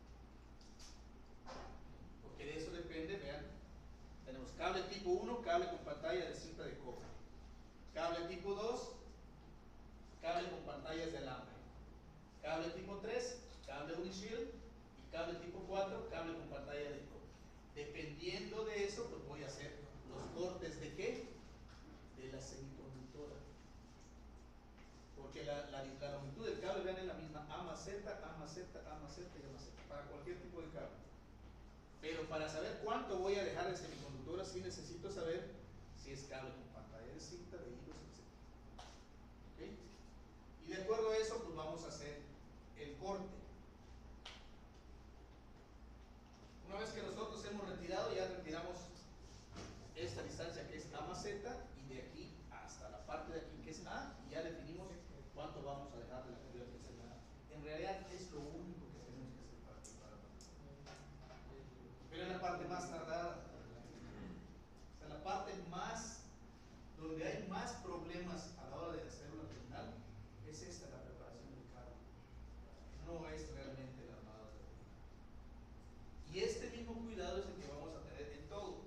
A: Porque de eso depende, vean. Tenemos cable tipo 1, cable con pantalla de cinta de cobre. Cable tipo 2, cable con pantallas de alambre. Cable tipo 3, cable Unishield. Y cable tipo 4, cable con pantalla de cobre. Dependiendo de eso, pues voy a hacer los cortes de ¿qué? De la semiconductora. Porque la longitud del cable, vean, es la misma. A más Z, A más Z, A más Z y A más Z. Para para saber cuánto voy a dejar de semiconductora, sí necesito saber si es cable con pantalla de cinta, de hilos, etc. ¿Okay? Y de acuerdo a eso, pues vamos a hacer el corte. Una vez que nosotros hemos retirado, ya retiramos esta distancia que es A más Z, y de aquí hasta la parte de aquí que es A, y ya definimos cuánto vamos a dejar de la cantidad que es el A. En realidad es lo único que tenemos que hacer para preparar. Pero es la parte más tardada. O sea, la parte más, donde hay más problemas a la hora de hacer una terminal, es esta, la preparación del cable. No es realmente la armada de la terminal. Y este mismo cuidado es el que vamos a tener en todo.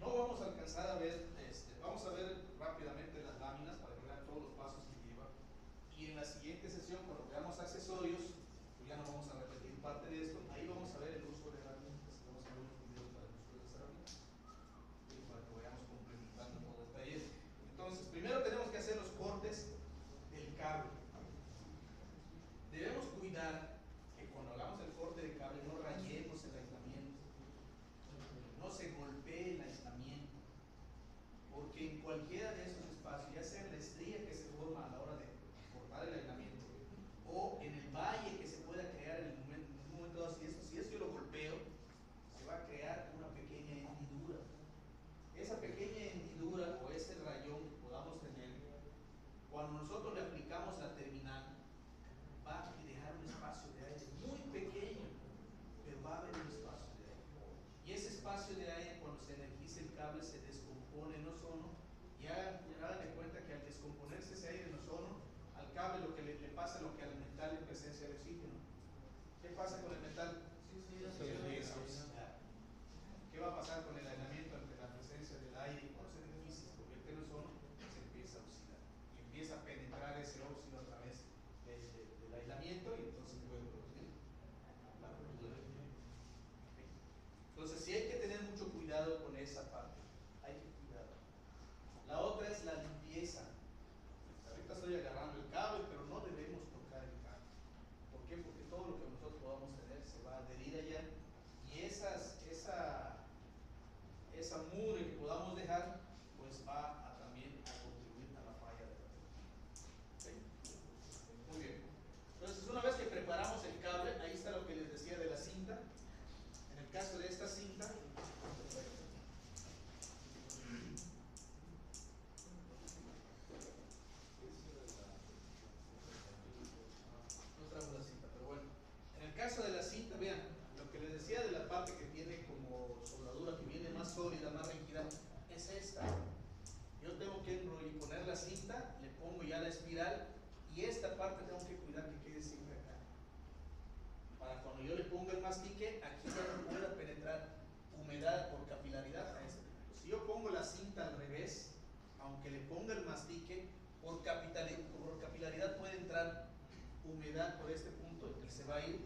A: No vamos a alcanzar a ver, vamos a ver rápidamente las láminas para que vean todos los pasos que lleva. Y en la siguiente sesión, cuando veamos accesorios, pues ya no vamos a repetir parte de esto. Ahí vamos a ver el uso de herramientas. Vamos a ver unos videos para el uso de las herramientas. Y para que vayamos complementando todo el taller. Entonces, primero tenemos que hacer los cortes del cable. Debemos cuidar que cuando hagamos el corte de cable no rayemos el aislamiento, no se golpee el aislamiento, porque en cualquiera de esos espacios, ya sea en la estría que se forma a la hora de cortar el aislamiento o en el valle que se pueda crear en un momento dado, si eso yo lo golpeo, se va a crear una pequeña hendidura. Esa pequeña hendidura o ese rayón que podamos tener, cuando nosotros le aplicamos la terminal, va a dejar un espacio de aire muy pequeño, pero va a haber un espacio de aire. Y ese espacio de aire, cuando se energiza el cable, se descompone en ozono. Y hagan de cuenta que al descomponerse ese aire en ozono, al cable lo que le pasa lo que al metal en presencia de oxígeno. ¿Qué pasa con el metal? Se empieza a oxidar. ¿Qué va a pasar con el aislamiento ante la presencia del aire? Y cuando se energiza, se convierte en ozono, se empieza a oxidar. Y empieza a penetrar ese óxido a través del aislamiento, y entonces puede producir la ruptura del metal. Entonces sí hay que tener mucho cuidado con esa parte. Hay que cuidar. La otra es la limpieza. Ahorita estoy agarrando el cable, pero no debemos tocar el cable. ¿Por qué? Porque todo lo que nosotros podamos tener se va a adherir allá, y esa mugre que podamos dejar, pues va también a contribuir a la falla de la terminal. ¿Okay? Muy bien. Entonces, una vez que preparamos el cable, ahí está lo que les decía de la cinta. En el caso de esta cinta, no trajo la cinta, pero bueno. En el caso de la cinta, vean, lo que les decía de la parte que tiene como soldadura, que viene más sólida, más rígida, es esta. Yo tengo que poner la cinta, le pongo ya la espiral, y esta parte tengo que cuidar que quede siempre acá. Para cuando yo le ponga el mastique, aquí ya no pueda penetrar humedad por capilaridad a este punto. Si yo pongo la cinta al revés, aunque le ponga el mastique, por capilaridad puede entrar humedad por este punto, y se va a ir